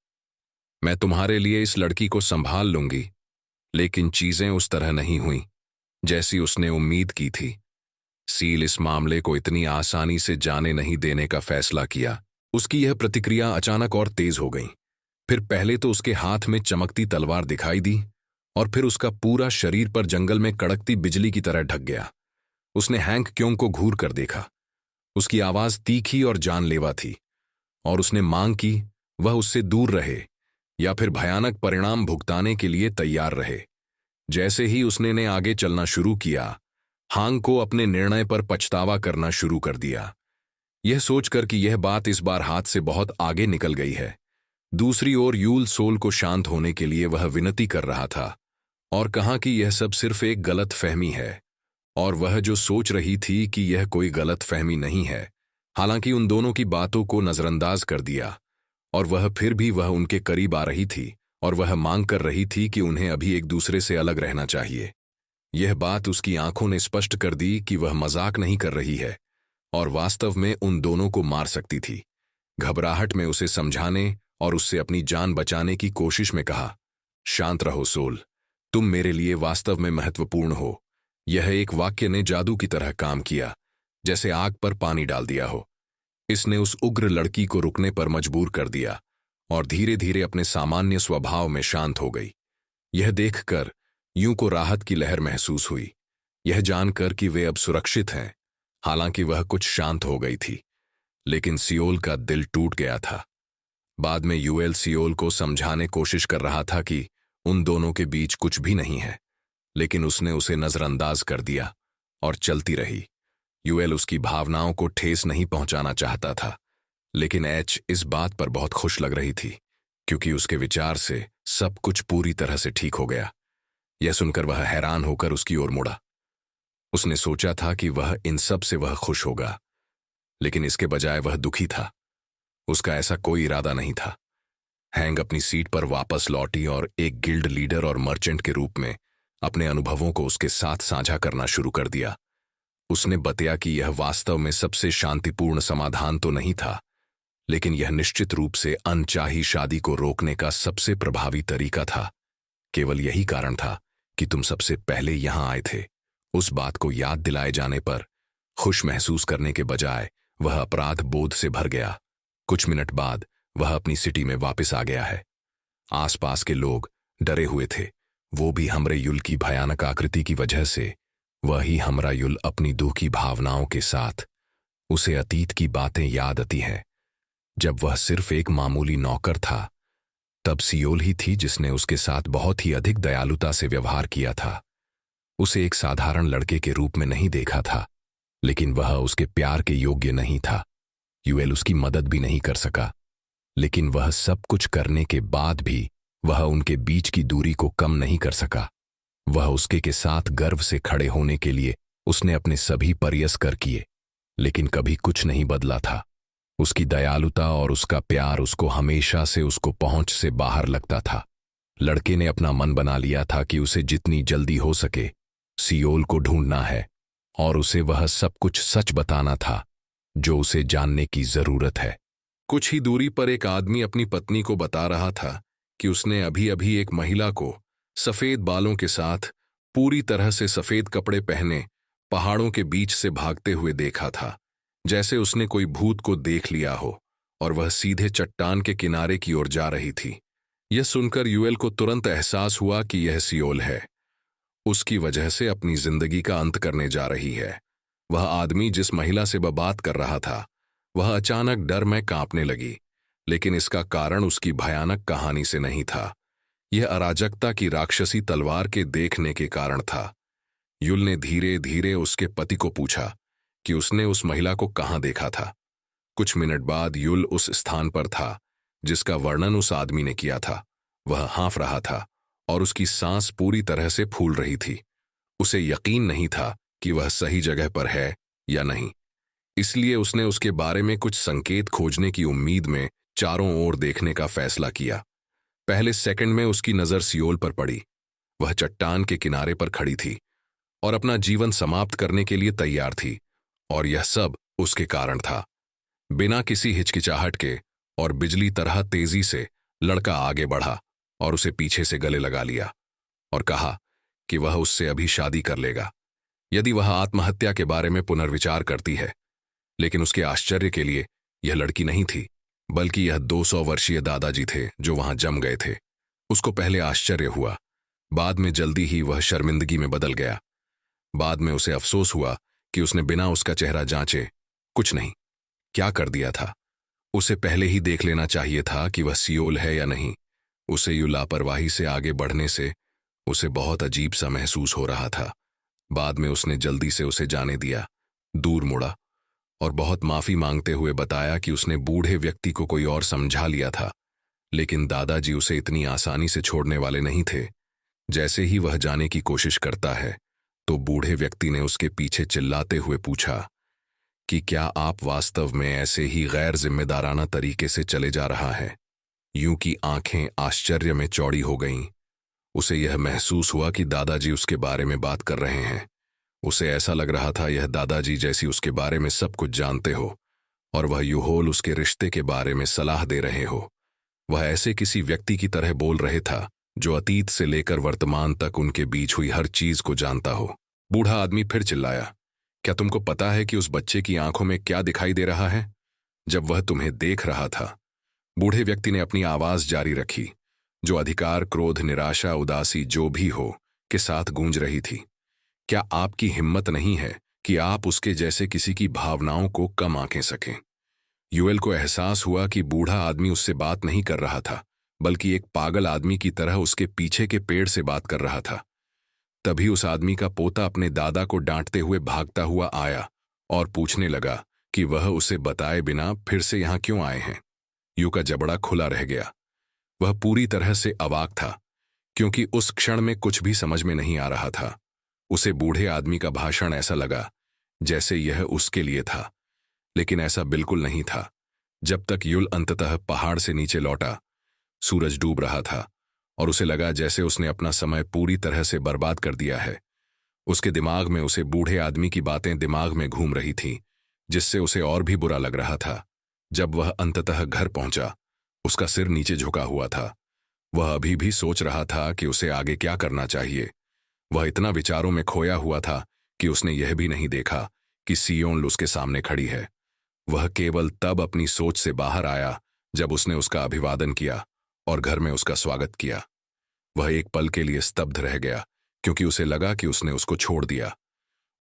मैं तुम्हारे लिए इस लड़की को संभाल लूंगी। लेकिन चीजें उस तरह नहीं हुई जैसी उसने उम्मीद की थी। सील इस मामले को इतनी आसानी से जाने नहीं देने का फैसला किया। उसकी यह प्रतिक्रिया अचानक और तेज हो गई। फिर पहले तो उसके हाथ में चमकती तलवार दिखाई दी, और फिर उसका पूरा शरीर पर जंगल में कड़कती बिजली की तरह ढक गया। उसने हैंक क्योंग को घूर कर देखा। उसकी आवाज तीखी और जानलेवा थी, और उसने मांग की वह उससे दूर रहे या फिर भयानक परिणाम भुगताने के लिए तैयार रहे। जैसे ही उसने ने आगे चलना शुरू किया, हांग को अपने निर्णय पर पछतावा करना शुरू कर दिया, यह सोचकर कि यह बात इस बार हाथ से बहुत आगे निकल गई है। दूसरी ओर यूल सोल को शांत होने के लिए वह विनती कर रहा था और कहा कि यह सब सिर्फ एक गलत फहमी है, और वह जो सोच रही थी कि यह कोई गलत फहमी नहीं है। हालांकि उन दोनों की बातों को नजरअंदाज कर दिया, और वह फिर भी वह उनके करीब आ रही थी और वह मांग कर रही थी कि उन्हें अभी एक दूसरे से अलग रहना चाहिए। यह बात उसकी आंखों ने स्पष्ट कर दी कि वह मजाक नहीं कर रही है और वास्तव में उन दोनों को मार सकती थी। घबराहट में उसे समझाने और उससे अपनी जान बचाने की कोशिश में कहा, शांत रहो सोल, तुम मेरे लिए वास्तव में महत्वपूर्ण हो। यह एक वाक्य ने जादू की तरह काम किया, जैसे आग पर पानी डाल दिया हो। इसने उस उग्र लड़की को रुकने पर मजबूर कर दिया और धीरे धीरे अपने सामान्य स्वभाव में शांत हो गई। यह देखकर यूं को राहत की लहर महसूस हुई, यह जानकर कि वे अब सुरक्षित हैं। हालांकि वह कुछ शांत हो गई थी, लेकिन सियोल का दिल टूट गया था। बाद में यूएल सियोल को समझाने कोशिश कर रहा था कि उन दोनों के बीच कुछ भी नहीं है, लेकिन उसने उसे नजरअंदाज कर दिया और चलती रही। यूएल उसकी भावनाओं को ठेस नहीं पहुंचाना चाहता था, लेकिन एच इस बात पर बहुत खुश लग रही थी, क्योंकि उसके विचार से सब कुछ पूरी तरह से ठीक हो गया। यह सुनकर वह हैरान होकर उसकी ओर मुड़ा। उसने सोचा था कि वह इन सब से वह खुश होगा, लेकिन इसके बजाय वह दुखी था। उसका ऐसा कोई इरादा नहीं था। हैंग अपनी सीट पर वापस लौटी और एक गिल्ड लीडर और मर्चेंट के रूप में अपने अनुभवों को उसके साथ साझा करना शुरू कर दिया। उसने बताया कि यह वास्तव में सबसे शांतिपूर्ण समाधान तो नहीं था, लेकिन यह निश्चित रूप से अनचाही शादी को रोकने का सबसे प्रभावी तरीका था। केवल यही कारण था कि तुम सबसे पहले यहां आए थे। उस बात को याद दिलाए जाने पर खुश महसूस करने के बजाय वह अपराध बोध से भर गया। कुछ मिनट बाद वह अपनी सिटी में वापस आ गया है। आसपास के लोग डरे हुए थे, वो भी हमरेयुल की भयानक आकृति की वजह से। वही हमरायुल अपनी दुखी भावनाओं के साथ। उसे अतीत की बातें याद आती हैं, जब वह सिर्फ एक मामूली नौकर था। तब सियोल ही थी जिसने उसके साथ बहुत ही अधिक दयालुता से व्यवहार किया था। उसे एक साधारण लड़के के रूप में नहीं देखा था, लेकिन वह उसके प्यार के योग्य नहीं था। यूएल उसकी मदद भी नहीं कर सका, लेकिन वह सब कुछ करने के बाद भी वह उनके बीच की दूरी को कम नहीं कर सका। वह उसके के साथ गर्व से खड़े होने के लिए उसने अपने सभी प्रयास किए, लेकिन कभी कुछ नहीं बदला था। उसकी दयालुता और उसका प्यार उसको हमेशा से उसको पहुंच से बाहर लगता था। लड़के ने अपना मन बना लिया था कि उसे जितनी जल्दी हो सके सियोल को ढूंढना है और उसे वह सब कुछ सच बताना था जो उसे जानने की जरूरत है। कुछ ही दूरी पर एक आदमी अपनी पत्नी को बता रहा था कि उसने अभी अभी एक महिला को सफेद बालों के साथ, पूरी तरह से सफेद कपड़े पहने, पहाड़ों के बीच से भागते हुए देखा था, जैसे उसने कोई भूत को देख लिया हो, और वह सीधे चट्टान के किनारे की ओर जा रही थी। यह सुनकर यूएल को तुरंत एहसास हुआ कि यह सियोल है। उसकी वजह से अपनी जिंदगी का अंत करने जा रही है। वह आदमी जिस महिला से वह बात कर रहा था, वह अचानक डर में कांपने लगी, लेकिन इसका कारण उसकी भयानक कहानी से नहीं था। यह अराजकता की राक्षसी तलवार के देखने के कारण था। युल ने धीरे धीरे उसके पति को पूछा कि उसने उस महिला को कहाँ देखा था। कुछ मिनट बाद युल उस स्थान पर था जिसका वर्णन उस आदमी ने किया था। वह हाँफ रहा था और उसकी सांस पूरी तरह से फूल रही थी। उसे यकीन नहीं था कि वह सही जगह पर है या नहीं, इसलिए उसने उसके बारे में कुछ संकेत खोजने की उम्मीद में चारों ओर देखने का फैसला किया। पहले सेकंड में उसकी नजर सियोल पर पड़ी। वह चट्टान के किनारे पर खड़ी थी और अपना जीवन समाप्त करने के लिए तैयार थी, और यह सब उसके कारण था। बिना किसी हिचकिचाहट के और बिजली तरह तेजी से लड़का आगे बढ़ा और उसे पीछे से गले लगा लिया और कहा कि वह उससे अभी शादी कर लेगा यदि वह आत्महत्या के बारे में पुनर्विचार करती है। लेकिन उसके आश्चर्य के लिए यह लड़की नहीं थी, बल्कि यह 200 वर्षीय दादाजी थे जो वहां जम गए थे। उसको पहले आश्चर्य हुआ, बाद में जल्दी ही वह शर्मिंदगी में बदल गया। बाद में उसे अफसोस हुआ कि उसने बिना उसका चेहरा जांचे कुछ नहीं क्या कर दिया था। उसे पहले ही देख लेना चाहिए था कि वह सियोल है या नहीं। उसे यूं लापरवाही से आगे बढ़ने से उसे बहुत अजीब सा महसूस हो रहा था। बाद में उसने जल्दी से उसे जाने दिया, दूर मुड़ा और बहुत माफी मांगते हुए बताया कि उसने बूढ़े व्यक्ति को कोई और समझा लिया था, लेकिन दादाजी उसे इतनी आसानी से छोड़ने वाले नहीं थे। जैसे ही वह जाने की कोशिश करता है तो बूढ़े व्यक्ति ने उसके पीछे चिल्लाते हुए पूछा कि क्या आप वास्तव में ऐसे ही गैर जिम्मेदाराना तरीके से चले जा रहा है। यूं की आंखें आश्चर्य में चौड़ी हो गईं। उसे यह महसूस हुआ कि दादाजी उसके बारे में बात कर रहे हैं। उसे ऐसा लग रहा था यह दादाजी जैसी उसके बारे में सब कुछ जानते हो और वह यूहोल उसके रिश्ते के बारे में सलाह दे रहे हो। वह ऐसे किसी व्यक्ति की तरह बोल रहे था जो अतीत से लेकर वर्तमान तक उनके बीच हुई हर चीज को जानता हो। बूढ़ा आदमी फिर चिल्लाया, क्या तुमको पता है कि उस बच्चे की आंखों में क्या दिखाई दे रहा है जब वह तुम्हें देख रहा था? बूढ़े व्यक्ति ने अपनी आवाज जारी रखी, जो अधिकार, क्रोध, निराशा, उदासी जो भी हो के साथ गूंज रही थी। क्या आपकी हिम्मत नहीं है कि आप उसके जैसे किसी की भावनाओं को कम आंकें सकें? यूएल को एहसास हुआ कि बूढ़ा आदमी उससे बात नहीं कर रहा था, बल्कि एक पागल आदमी की तरह उसके पीछे के पेड़ से बात कर रहा था। तभी उस आदमी का पोता अपने दादा को डांटते हुए भागता हुआ आया और पूछने लगा कि वह उसे बताए बिना फिर से यहां क्यों आए हैं। यू का जबड़ा खुला रह गया। वह पूरी तरह से अवाक था, क्योंकि उस क्षण में कुछ भी समझ में नहीं आ रहा था। उसे बूढ़े आदमी का भाषण ऐसा लगा जैसे यह उसके लिए था, लेकिन ऐसा बिल्कुल नहीं था। जब तक युल अंततः पहाड़ से नीचे लौटा, सूरज डूब रहा था और उसे लगा जैसे उसने अपना समय पूरी तरह से बर्बाद कर दिया है। उसके दिमाग में उसे बूढ़े आदमी की बातें दिमाग में घूम रही थीं, जिससे उसे और भी बुरा लग रहा था। जब वह अंततः घर पहुंचा, उसका सिर नीचे झुका हुआ था। वह अभी भी सोच रहा था कि उसे आगे क्या करना चाहिए। वह इतना विचारों में खोया हुआ था कि उसने यह भी नहीं देखा कि सियोन उसके सामने खड़ी है। वह केवल तब अपनी सोच से बाहर आया जब उसने उसका अभिवादन किया और घर में उसका स्वागत किया। वह एक पल के लिए स्तब्ध रह गया, क्योंकि उसे लगा कि उसने उसको छोड़ दिया।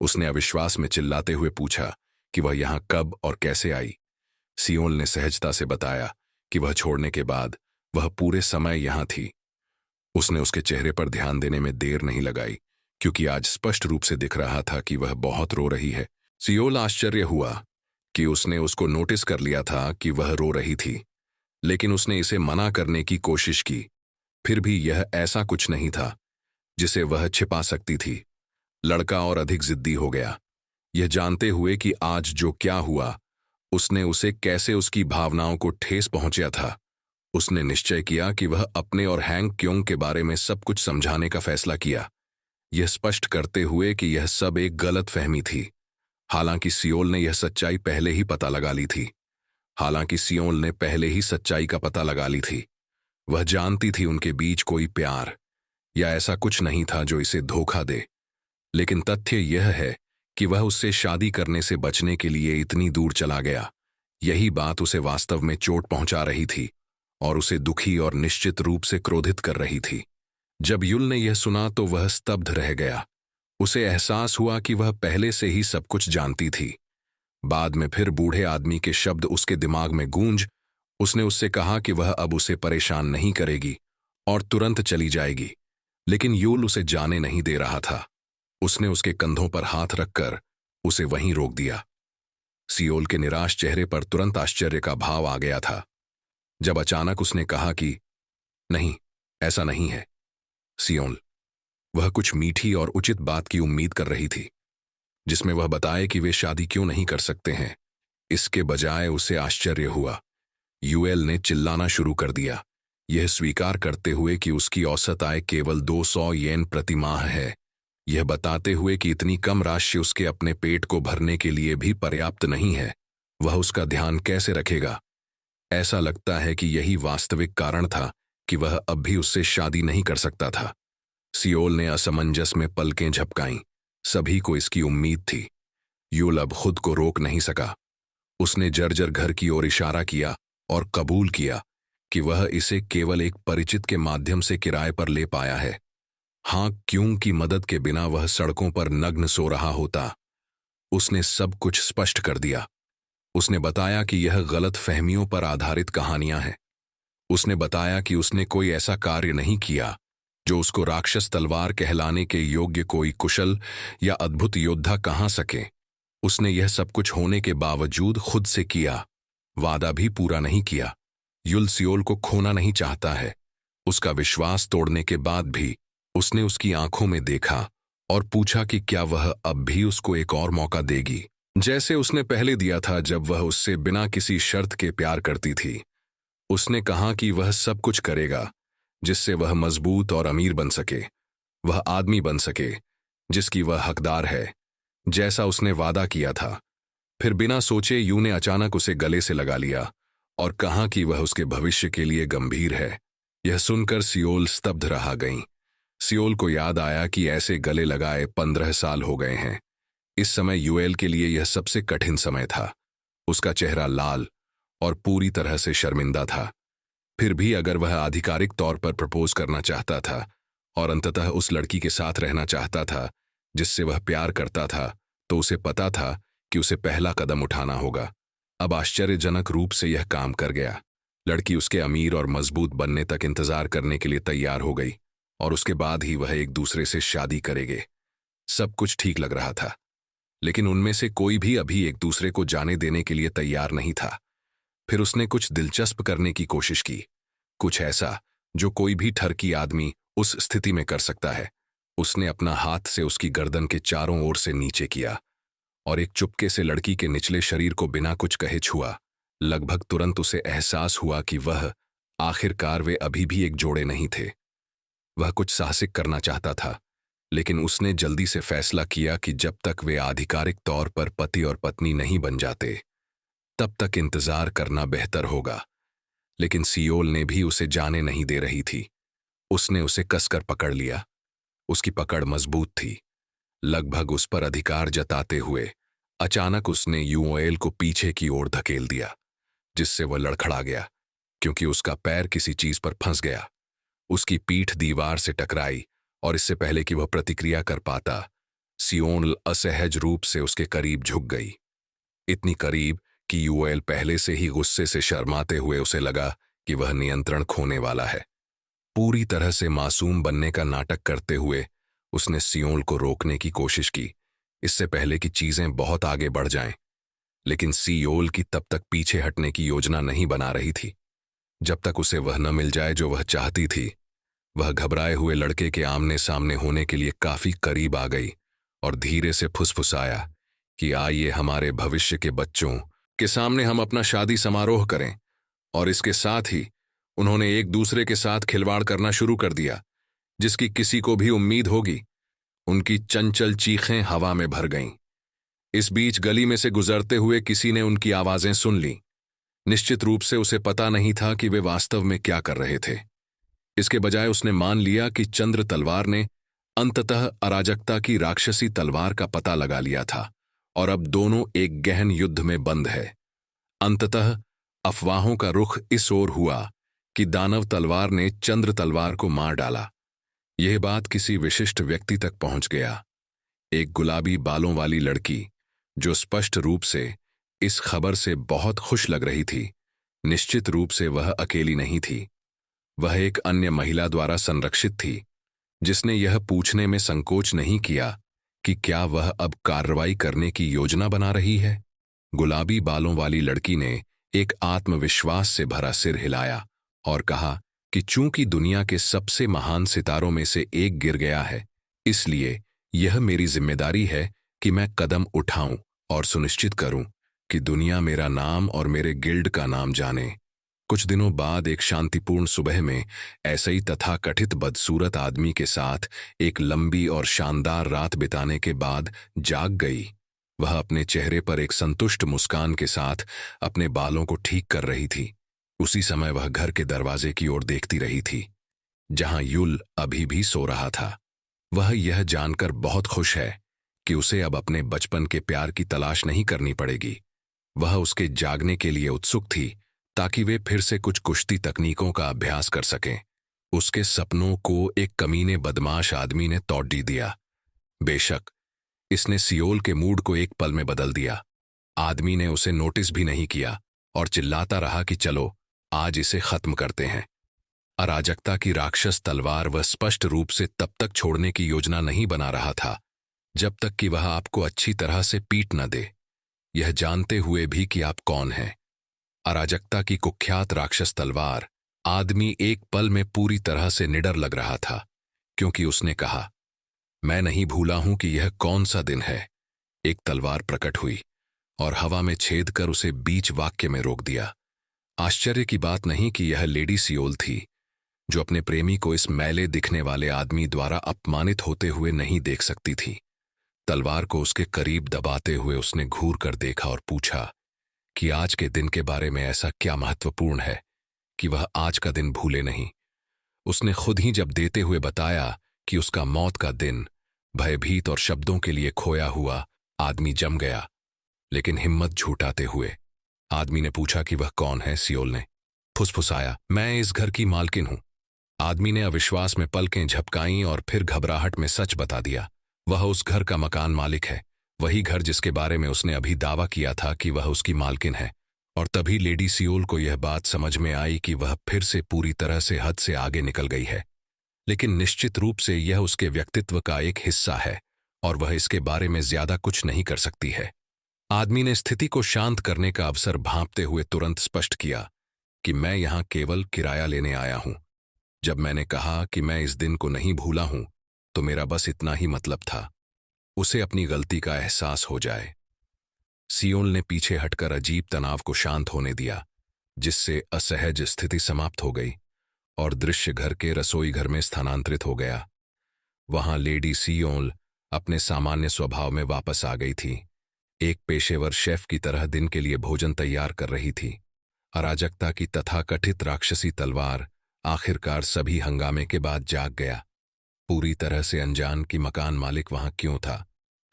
उसने अविश्वास में चिल्लाते हुए पूछा कि वह यहां कब और कैसे आई। सियोन ने सहजता से बताया कि वह छोड़ने के बाद वह पूरे समय यहां थी। उसने उसके चेहरे पर ध्यान देने में देर नहीं लगाई, क्योंकि आज स्पष्ट रूप से दिख रहा था कि वह बहुत रो रही है। सियोल आश्चर्य हुआ कि उसने उसको नोटिस कर लिया था कि वह रो रही थी, लेकिन उसने इसे मना करने की कोशिश की। फिर भी यह ऐसा कुछ नहीं था जिसे वह छिपा सकती थी। लड़का और अधिक जिद्दी हो गया, यह जानते हुए कि आज जो क्या हुआ उसने उसे कैसे उसकी भावनाओं को ठेस पहुंचा था। उसने निश्चय किया कि वह अपने और हैंग क्योंग के बारे में सब कुछ समझाने का फैसला किया, यह स्पष्ट करते हुए कि यह सब एक गलत फहमी थी। हालांकि सियोल ने यह सच्चाई पहले ही पता लगा ली थी। वह जानती थी उनके बीच कोई प्यार या ऐसा कुछ नहीं था जो इसे धोखा दे। लेकिन तथ्य यह है कि वह उससे शादी करने से बचने के लिए इतनी दूर चला गया। यही बात उसे वास्तव में चोट पहुंचा रही थी और उसे दुखी और निश्चित रूप से क्रोधित कर रही थी। जब युल ने यह सुना तो वह स्तब्ध रह गया। उसे एहसास हुआ कि वह पहले से ही सब कुछ जानती थी। बाद में फिर बूढ़े आदमी के शब्द उसके दिमाग में गूंज। उसने उससे कहा कि वह अब उसे परेशान नहीं करेगी और तुरंत चली जाएगी, लेकिन युल उसे जाने नहीं दे रहा था। उसने उसके कंधों पर हाथ रखकर उसे वहीं रोक दिया। सियोल के निराश चेहरे पर तुरंत आश्चर्य का भाव आ गया था, जब अचानक उसने कहा कि नहीं, ऐसा नहीं है। सियोल, वह कुछ मीठी और उचित बात की उम्मीद कर रही थी, जिसमें वह बताए कि वे शादी क्यों नहीं कर सकते हैं। इसके बजाय उसे आश्चर्य हुआ। यूएल ने चिल्लाना शुरू कर दिया, यह स्वीकार करते हुए कि उसकी औसत आय केवल 200 येन प्रति माह है, यह बताते हुए कि इतनी कम राशि उसके अपने पेट को भरने के लिए भी पर्याप्त नहीं है। वह उसका ध्यान कैसे रखेगा? ऐसा लगता है कि यही वास्तविक कारण था कि वह अब भी उससे शादी नहीं कर सकता था। सियोल ने असमंजस में पलकें झपकाईं। सभी को इसकी उम्मीद थी। यूल अब खुद को रोक नहीं सका। उसने जर्जर घर की ओर इशारा किया और कबूल किया कि वह इसे केवल एक परिचित के माध्यम से किराए पर ले पाया है। हाँ, क्यों की मदद के बिना वह सड़कों पर नग्न सो रहा होता। उसने सब कुछ स्पष्ट कर दिया। उसने बताया कि यह गलत फहमियों पर आधारित कहानियां हैं। उसने बताया कि उसने कोई ऐसा कार्य नहीं किया जो उसको राक्षस तलवार कहलाने के योग्य कोई कुशल या अद्भुत योद्धा कहा सके। उसने यह सब कुछ होने के बावजूद खुद से किया, वादा भी पूरा नहीं किया। युल सियोल को खोना नहीं चाहता है। उसका विश्वास तोड़ने के बाद भी उसने उसकी आंखों में देखा और पूछा कि क्या वह अब भी उसको एक और मौका देगी, जैसे उसने पहले दिया था जब वह उससे बिना किसी शर्त के प्यार करती थी। उसने कहा कि वह सब कुछ करेगा, जिससे वह मजबूत और अमीर बन सके, वह आदमी बन सके जिसकी वह हकदार है, जैसा उसने वादा किया था। फिर बिना सोचे यू ने अचानक उसे गले से लगा लिया और कहा कि वह उसके भविष्य के लिए गंभीर है। यह सुनकर सियोल स्तब्ध रह गई। सियोल को याद आया कि ऐसे गले लगाए 15 साल हो गए हैं। इस समय यूएल के लिए यह सबसे कठिन समय था। उसका चेहरा लाल और पूरी तरह से शर्मिंदा था। फिर भी अगर वह आधिकारिक तौर पर प्रपोज करना चाहता था और अंततः उस लड़की के साथ रहना चाहता था जिससे वह प्यार करता था, तो उसे पता था कि उसे पहला कदम उठाना होगा। अब आश्चर्यजनक रूप से यह काम कर गया। लड़की उसके अमीर और मजबूत बनने तक इंतजार करने के लिए तैयार हो गई और उसके बाद ही वह एक दूसरे से शादी करेंगे। सब कुछ ठीक लग रहा था, लेकिन उनमें से कोई भी अभी एक दूसरे को जाने देने के लिए तैयार नहीं था। फिर उसने कुछ दिलचस्प करने की कोशिश की, कुछ ऐसा जो कोई भी ठरकी आदमी उस स्थिति में कर सकता है। उसने अपना हाथ से उसकी गर्दन के चारों ओर से नीचे किया और एक चुपके से लड़की के निचले शरीर को बिना कुछ कहे छुआ। लगभग तुरंत उसे एहसास हुआ कि वह आखिरकार वे अभी भी एक जोड़े नहीं थे। वह कुछ साहसिक करना चाहता था, लेकिन उसने जल्दी से फैसला किया कि जब तक वे आधिकारिक तौर पर पति और पत्नी नहीं बन जाते, तब तक इंतजार करना बेहतर होगा। लेकिन सियोल ने भी उसे जाने नहीं दे रही थी। उसने उसे कसकर पकड़ लिया। उसकी पकड़ मजबूत थी, लगभग उस पर अधिकार जताते हुए। अचानक उसने यूएल को पीछे की ओर धकेल दिया, जिससे वह लड़खड़ा गया क्योंकि उसका पैर किसी चीज पर फंस गया। उसकी पीठ दीवार से टकराई और इससे पहले कि वह प्रतिक्रिया कर पाता, सियोल असहज रूप से उसके करीब झुक गई। इतनी करीब कि यूएल पहले से ही गुस्से से शर्माते हुए उसे लगा कि वह नियंत्रण खोने वाला है। पूरी तरह से मासूम बनने का नाटक करते हुए उसने सियोल को रोकने की कोशिश की, इससे पहले कि चीजें बहुत आगे बढ़ जाएं। लेकिन सियोल की तब तक पीछे हटने की योजना नहीं बना रही थी। जब तक उसे वह न मिल जाए जो वह चाहती थी। वह घबराए हुए लड़के के आमने सामने होने के लिए काफी करीब आ गई और धीरे से फुसफुसाया कि आइए हमारे भविष्य के बच्चों के सामने हम अपना शादी समारोह करें। और इसके साथ ही उन्होंने एक दूसरे के साथ खिलवाड़ करना शुरू कर दिया, जिसकी किसी को भी उम्मीद होगी। उनकी चंचल चीखें हवा में भर गईं। इस बीच गली में से गुजरते हुए किसी ने उनकी आवाजें सुन लीं। निश्चित रूप से उसे पता नहीं था कि वे वास्तव में क्या कर रहे थे। इसके बजाय उसने मान लिया कि चंद्र तलवार ने अंततः अराजकता की राक्षसी तलवार का पता लगा लिया था और अब दोनों एक गहन युद्ध में बंद है। अंततः अफवाहों का रुख इस ओर हुआ कि दानव तलवार ने चंद्र तलवार को मार डाला। यह बात किसी विशिष्ट व्यक्ति तक पहुंच गया। एक गुलाबी बालों वाली लड़की, जो स्पष्ट रूप से इस खबर से बहुत खुश लग रही थी। निश्चित रूप से वह अकेली नहीं थी। वह एक अन्य महिला द्वारा संरक्षित थी, जिसने यह पूछने में संकोच नहीं किया कि क्या वह अब कार्रवाई करने की योजना बना रही है। गुलाबी बालों वाली लड़की ने एक आत्मविश्वास से भरा सिर हिलाया और कहा कि चूंकि दुनिया के सबसे महान सितारों में से एक गिर गया है, इसलिए यह मेरी जिम्मेदारी है कि मैं कदम उठाऊं और सुनिश्चित करूं कि दुनिया मेरा नाम और मेरे गिल्ड का नाम जाने। कुछ दिनों बाद एक शांतिपूर्ण सुबह में ऐसे ही तथाकथित बदसूरत आदमी के साथ एक लंबी और शानदार रात बिताने के बाद जाग गई। वह अपने चेहरे पर एक संतुष्ट मुस्कान के साथ अपने बालों को ठीक कर रही थी। उसी समय वह घर के दरवाजे की ओर देखती रही थी, जहां युल अभी भी सो रहा था। वह यह जानकर बहुत खुश है कि उसे अब अपने बचपन के प्यार की तलाश नहीं करनी पड़ेगी। वह उसके जागने के लिए उत्सुक थी ताकि वे फिर से कुछ कुश्ती तकनीकों का अभ्यास कर सकें। उसके सपनों को एक कमीने बदमाश आदमी ने तोड़ दिया। बेशक इसने सियोल के मूड को एक पल में बदल दिया। आदमी ने उसे नोटिस भी नहीं किया और चिल्लाता रहा कि चलो आज इसे खत्म करते हैं। अराजकता की राक्षस तलवार वह स्पष्ट रूप से तब तक छोड़ने की योजना नहीं बना रहा था जब तक कि वह आपको अच्छी तरह से पीट न दे, यह जानते हुए भी कि आप कौन हैं। अराजकता की कुख्यात राक्षस तलवार आदमी एक पल में पूरी तरह से निडर लग रहा था, क्योंकि उसने कहा, मैं नहीं भूला हूं कि यह कौन सा दिन है। एक तलवार प्रकट हुई और हवा में छेद कर उसे बीच वाक्य में रोक दिया। आश्चर्य की बात नहीं कि यह लेडी सियोल थी। जो अपने प्रेमी को इस मैले दिखने वाले आदमी द्वारा अपमानित होते हुए नहीं देख सकती थी। तलवार को उसके करीब दबाते हुए उसने घूर कर देखा और पूछा कि आज के दिन के बारे में ऐसा क्या महत्वपूर्ण है कि वह आज का दिन भूले नहीं। उसने खुद ही जब देते हुए बताया कि उसका मौत का दिन भयभीत और शब्दों के लिए खोया हुआ आदमी जम गया, लेकिन हिम्मत झूठाते हुए आदमी ने पूछा कि वह कौन है। सियोल ने फुसफुसाया, मैं इस घर की मालकिन हूं। आदमी ने अविश्वास में पलकें झपकाईं और फिर घबराहट में सच बता दिया। वह उस घर का मकान मालिक है, वही घर जिसके बारे में उसने अभी दावा किया था कि वह उसकी मालकिन है। और तभी लेडी सियोल को यह बात समझ में आई कि वह फिर से पूरी तरह से हद से आगे निकल गई है, लेकिन निश्चित रूप से यह उसके व्यक्तित्व का एक हिस्सा है और वह इसके बारे में ज्यादा कुछ नहीं कर सकती है। आदमी ने स्थिति को शांत करने का अवसर भांपते हुए तुरंत स्पष्ट किया कि मैं यहां केवल किराया लेने आया हूं। जब मैंने कहा कि मैं इस दिन को नहीं भूला हूं, तो मेरा बस इतना ही मतलब था, उसे अपनी गलती का एहसास हो जाए। सियोल ने पीछे हटकर अजीब तनाव को शांत होने दिया, जिससे असहज स्थिति समाप्त हो गई और दृश्य घर के रसोई घर में स्थानांतरित हो गया। वहां लेडी सियोल अपने सामान्य स्वभाव में वापस आ गई थी। एक पेशेवर शेफ की तरह दिन के लिए भोजन तैयार कर रही थी। अराजकता की तथाकथित राक्षसी तलवार आखिरकार सभी हंगामे के बाद जाग गया। पूरी तरह से अनजान कि मकान मालिक वहां क्यों था।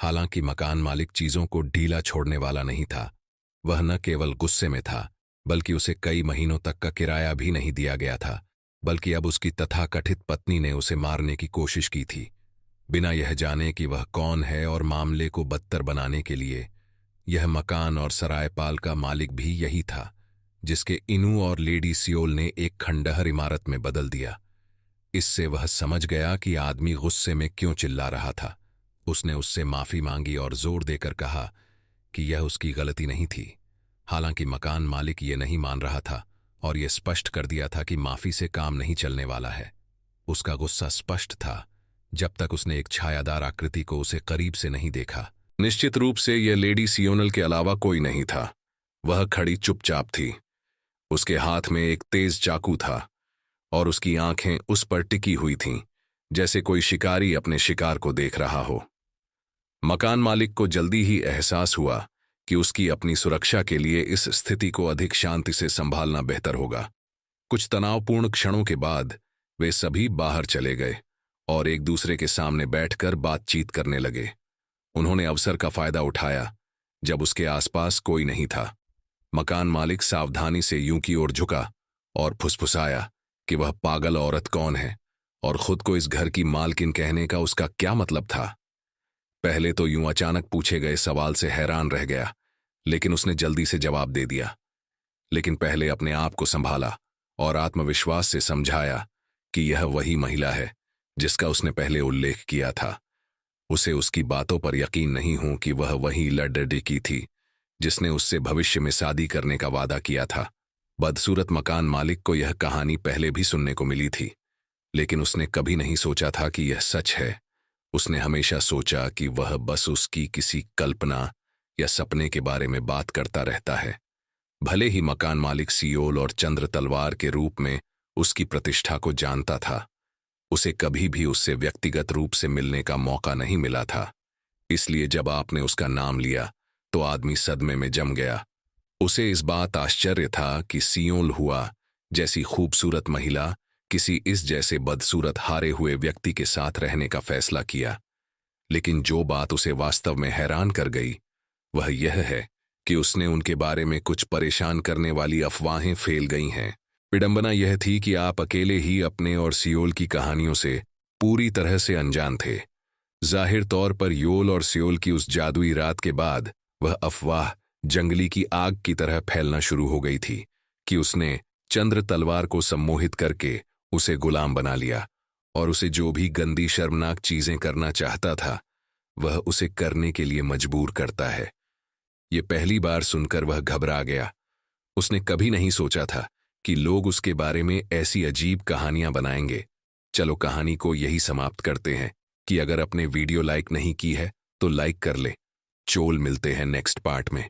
हालांकि मकान मालिक चीजों को ढीला छोड़ने वाला नहीं था। वह न केवल गुस्से में था, बल्कि उसे कई महीनों तक का किराया भी नहीं दिया गया था, बल्कि अब उसकी तथाकथित पत्नी ने उसे मारने की कोशिश की थी, बिना यह जाने कि वह कौन है। और मामले को बदतर बनाने के लिए यह मकान और सरायपाल का मालिक भी यही था, जिसके इनू और लेडी सियोल ने एक खंडहर इमारत में बदल दिया। इससे वह समझ गया कि आदमी गुस्से में क्यों चिल्ला रहा था। उसने उससे माफी मांगी और जोर देकर कहा कि यह उसकी गलती नहीं थी। हालांकि मकान मालिक ये नहीं मान रहा था और यह स्पष्ट कर दिया था कि माफी से काम नहीं चलने वाला है। उसका गुस्सा स्पष्ट था जब तक उसने एक छायादार आकृति को उसे करीब से नहीं देखा। निश्चित रूप से यह लेडी सियोनल के अलावा कोई नहीं था। वह खड़ी चुपचाप थी। उसके हाथ में एक तेज चाकू था और उसकी आंखें उस पर टिकी हुई थीं, जैसे कोई शिकारी अपने शिकार को देख रहा हो। मकान मालिक को जल्दी ही एहसास हुआ कि उसकी अपनी सुरक्षा के लिए इस स्थिति को अधिक शांति से संभालना बेहतर होगा। कुछ तनावपूर्ण क्षणों के बाद वे सभी बाहर चले गए और एक दूसरे के सामने बैठकर बातचीत करने लगे। उन्होंने अवसर का फायदा उठाया जब उसके आसपास कोई नहीं था। मकान मालिक सावधानी से यूं की ओर झुका और फुसफुसाया कि वह पागल औरत कौन है और खुद को इस घर की मालकिन कहने का उसका क्या मतलब था। पहले तो यूं अचानक पूछे गए सवाल से हैरान रह गया, लेकिन उसने जल्दी से जवाब दे दिया। लेकिन पहले अपने आप को संभाला और आत्मविश्वास से समझाया कि यह वही महिला है जिसका उसने पहले उल्लेख किया था। उसे उसकी बातों पर यकीन नहीं हो कि वह वही लड़की थी जिसने उससे भविष्य में शादी करने का वादा किया था। बदसूरत मकान मालिक को यह कहानी पहले भी सुनने को मिली थी, लेकिन उसने कभी नहीं सोचा था कि यह सच है। उसने हमेशा सोचा कि वह बस उसकी किसी कल्पना या सपने के बारे में बात करता रहता है। भले ही मकान मालिक सियोल और चंद्र तलवार के रूप में उसकी प्रतिष्ठा को जानता था, उसे कभी भी उससे व्यक्तिगत रूप से मिलने का मौका नहीं मिला था। इसलिए जब आपने उसका नाम लिया तो आदमी सदमे में जम गया। उसे इस बात आश्चर्य था कि सियोल हुआ जैसी खूबसूरत महिला किसी इस जैसे बदसूरत हारे हुए व्यक्ति के साथ रहने का फैसला किया। लेकिन जो बात उसे वास्तव में हैरान कर गई वह यह है कि उसने उनके बारे में कुछ परेशान करने वाली अफवाहें फैल गई हैं। विडंबना यह थी कि आप अकेले ही अपने और सियोल की कहानियों से पूरी तरह से अनजान थे। जाहिर तौर पर योल और सियोल की उस जादुई रात के बाद वह अफवाह जंगली की आग की तरह फैलना शुरू हो गई थी कि उसने चंद्र तलवार को सम्मोहित करके उसे गुलाम बना लिया और उसे जो भी गंदी शर्मनाक चीजें करना चाहता था वह उसे करने के लिए मजबूर करता है। ये पहली बार सुनकर वह घबरा गया। उसने कभी नहीं सोचा था कि लोग उसके बारे में ऐसी अजीब कहानियां बनाएंगे। चलो कहानी को यही समाप्त करते हैं कि अगर अपने वीडियो लाइक नहीं की है तो लाइक कर ले। चोल मिलते हैं नेक्स्ट पार्ट में।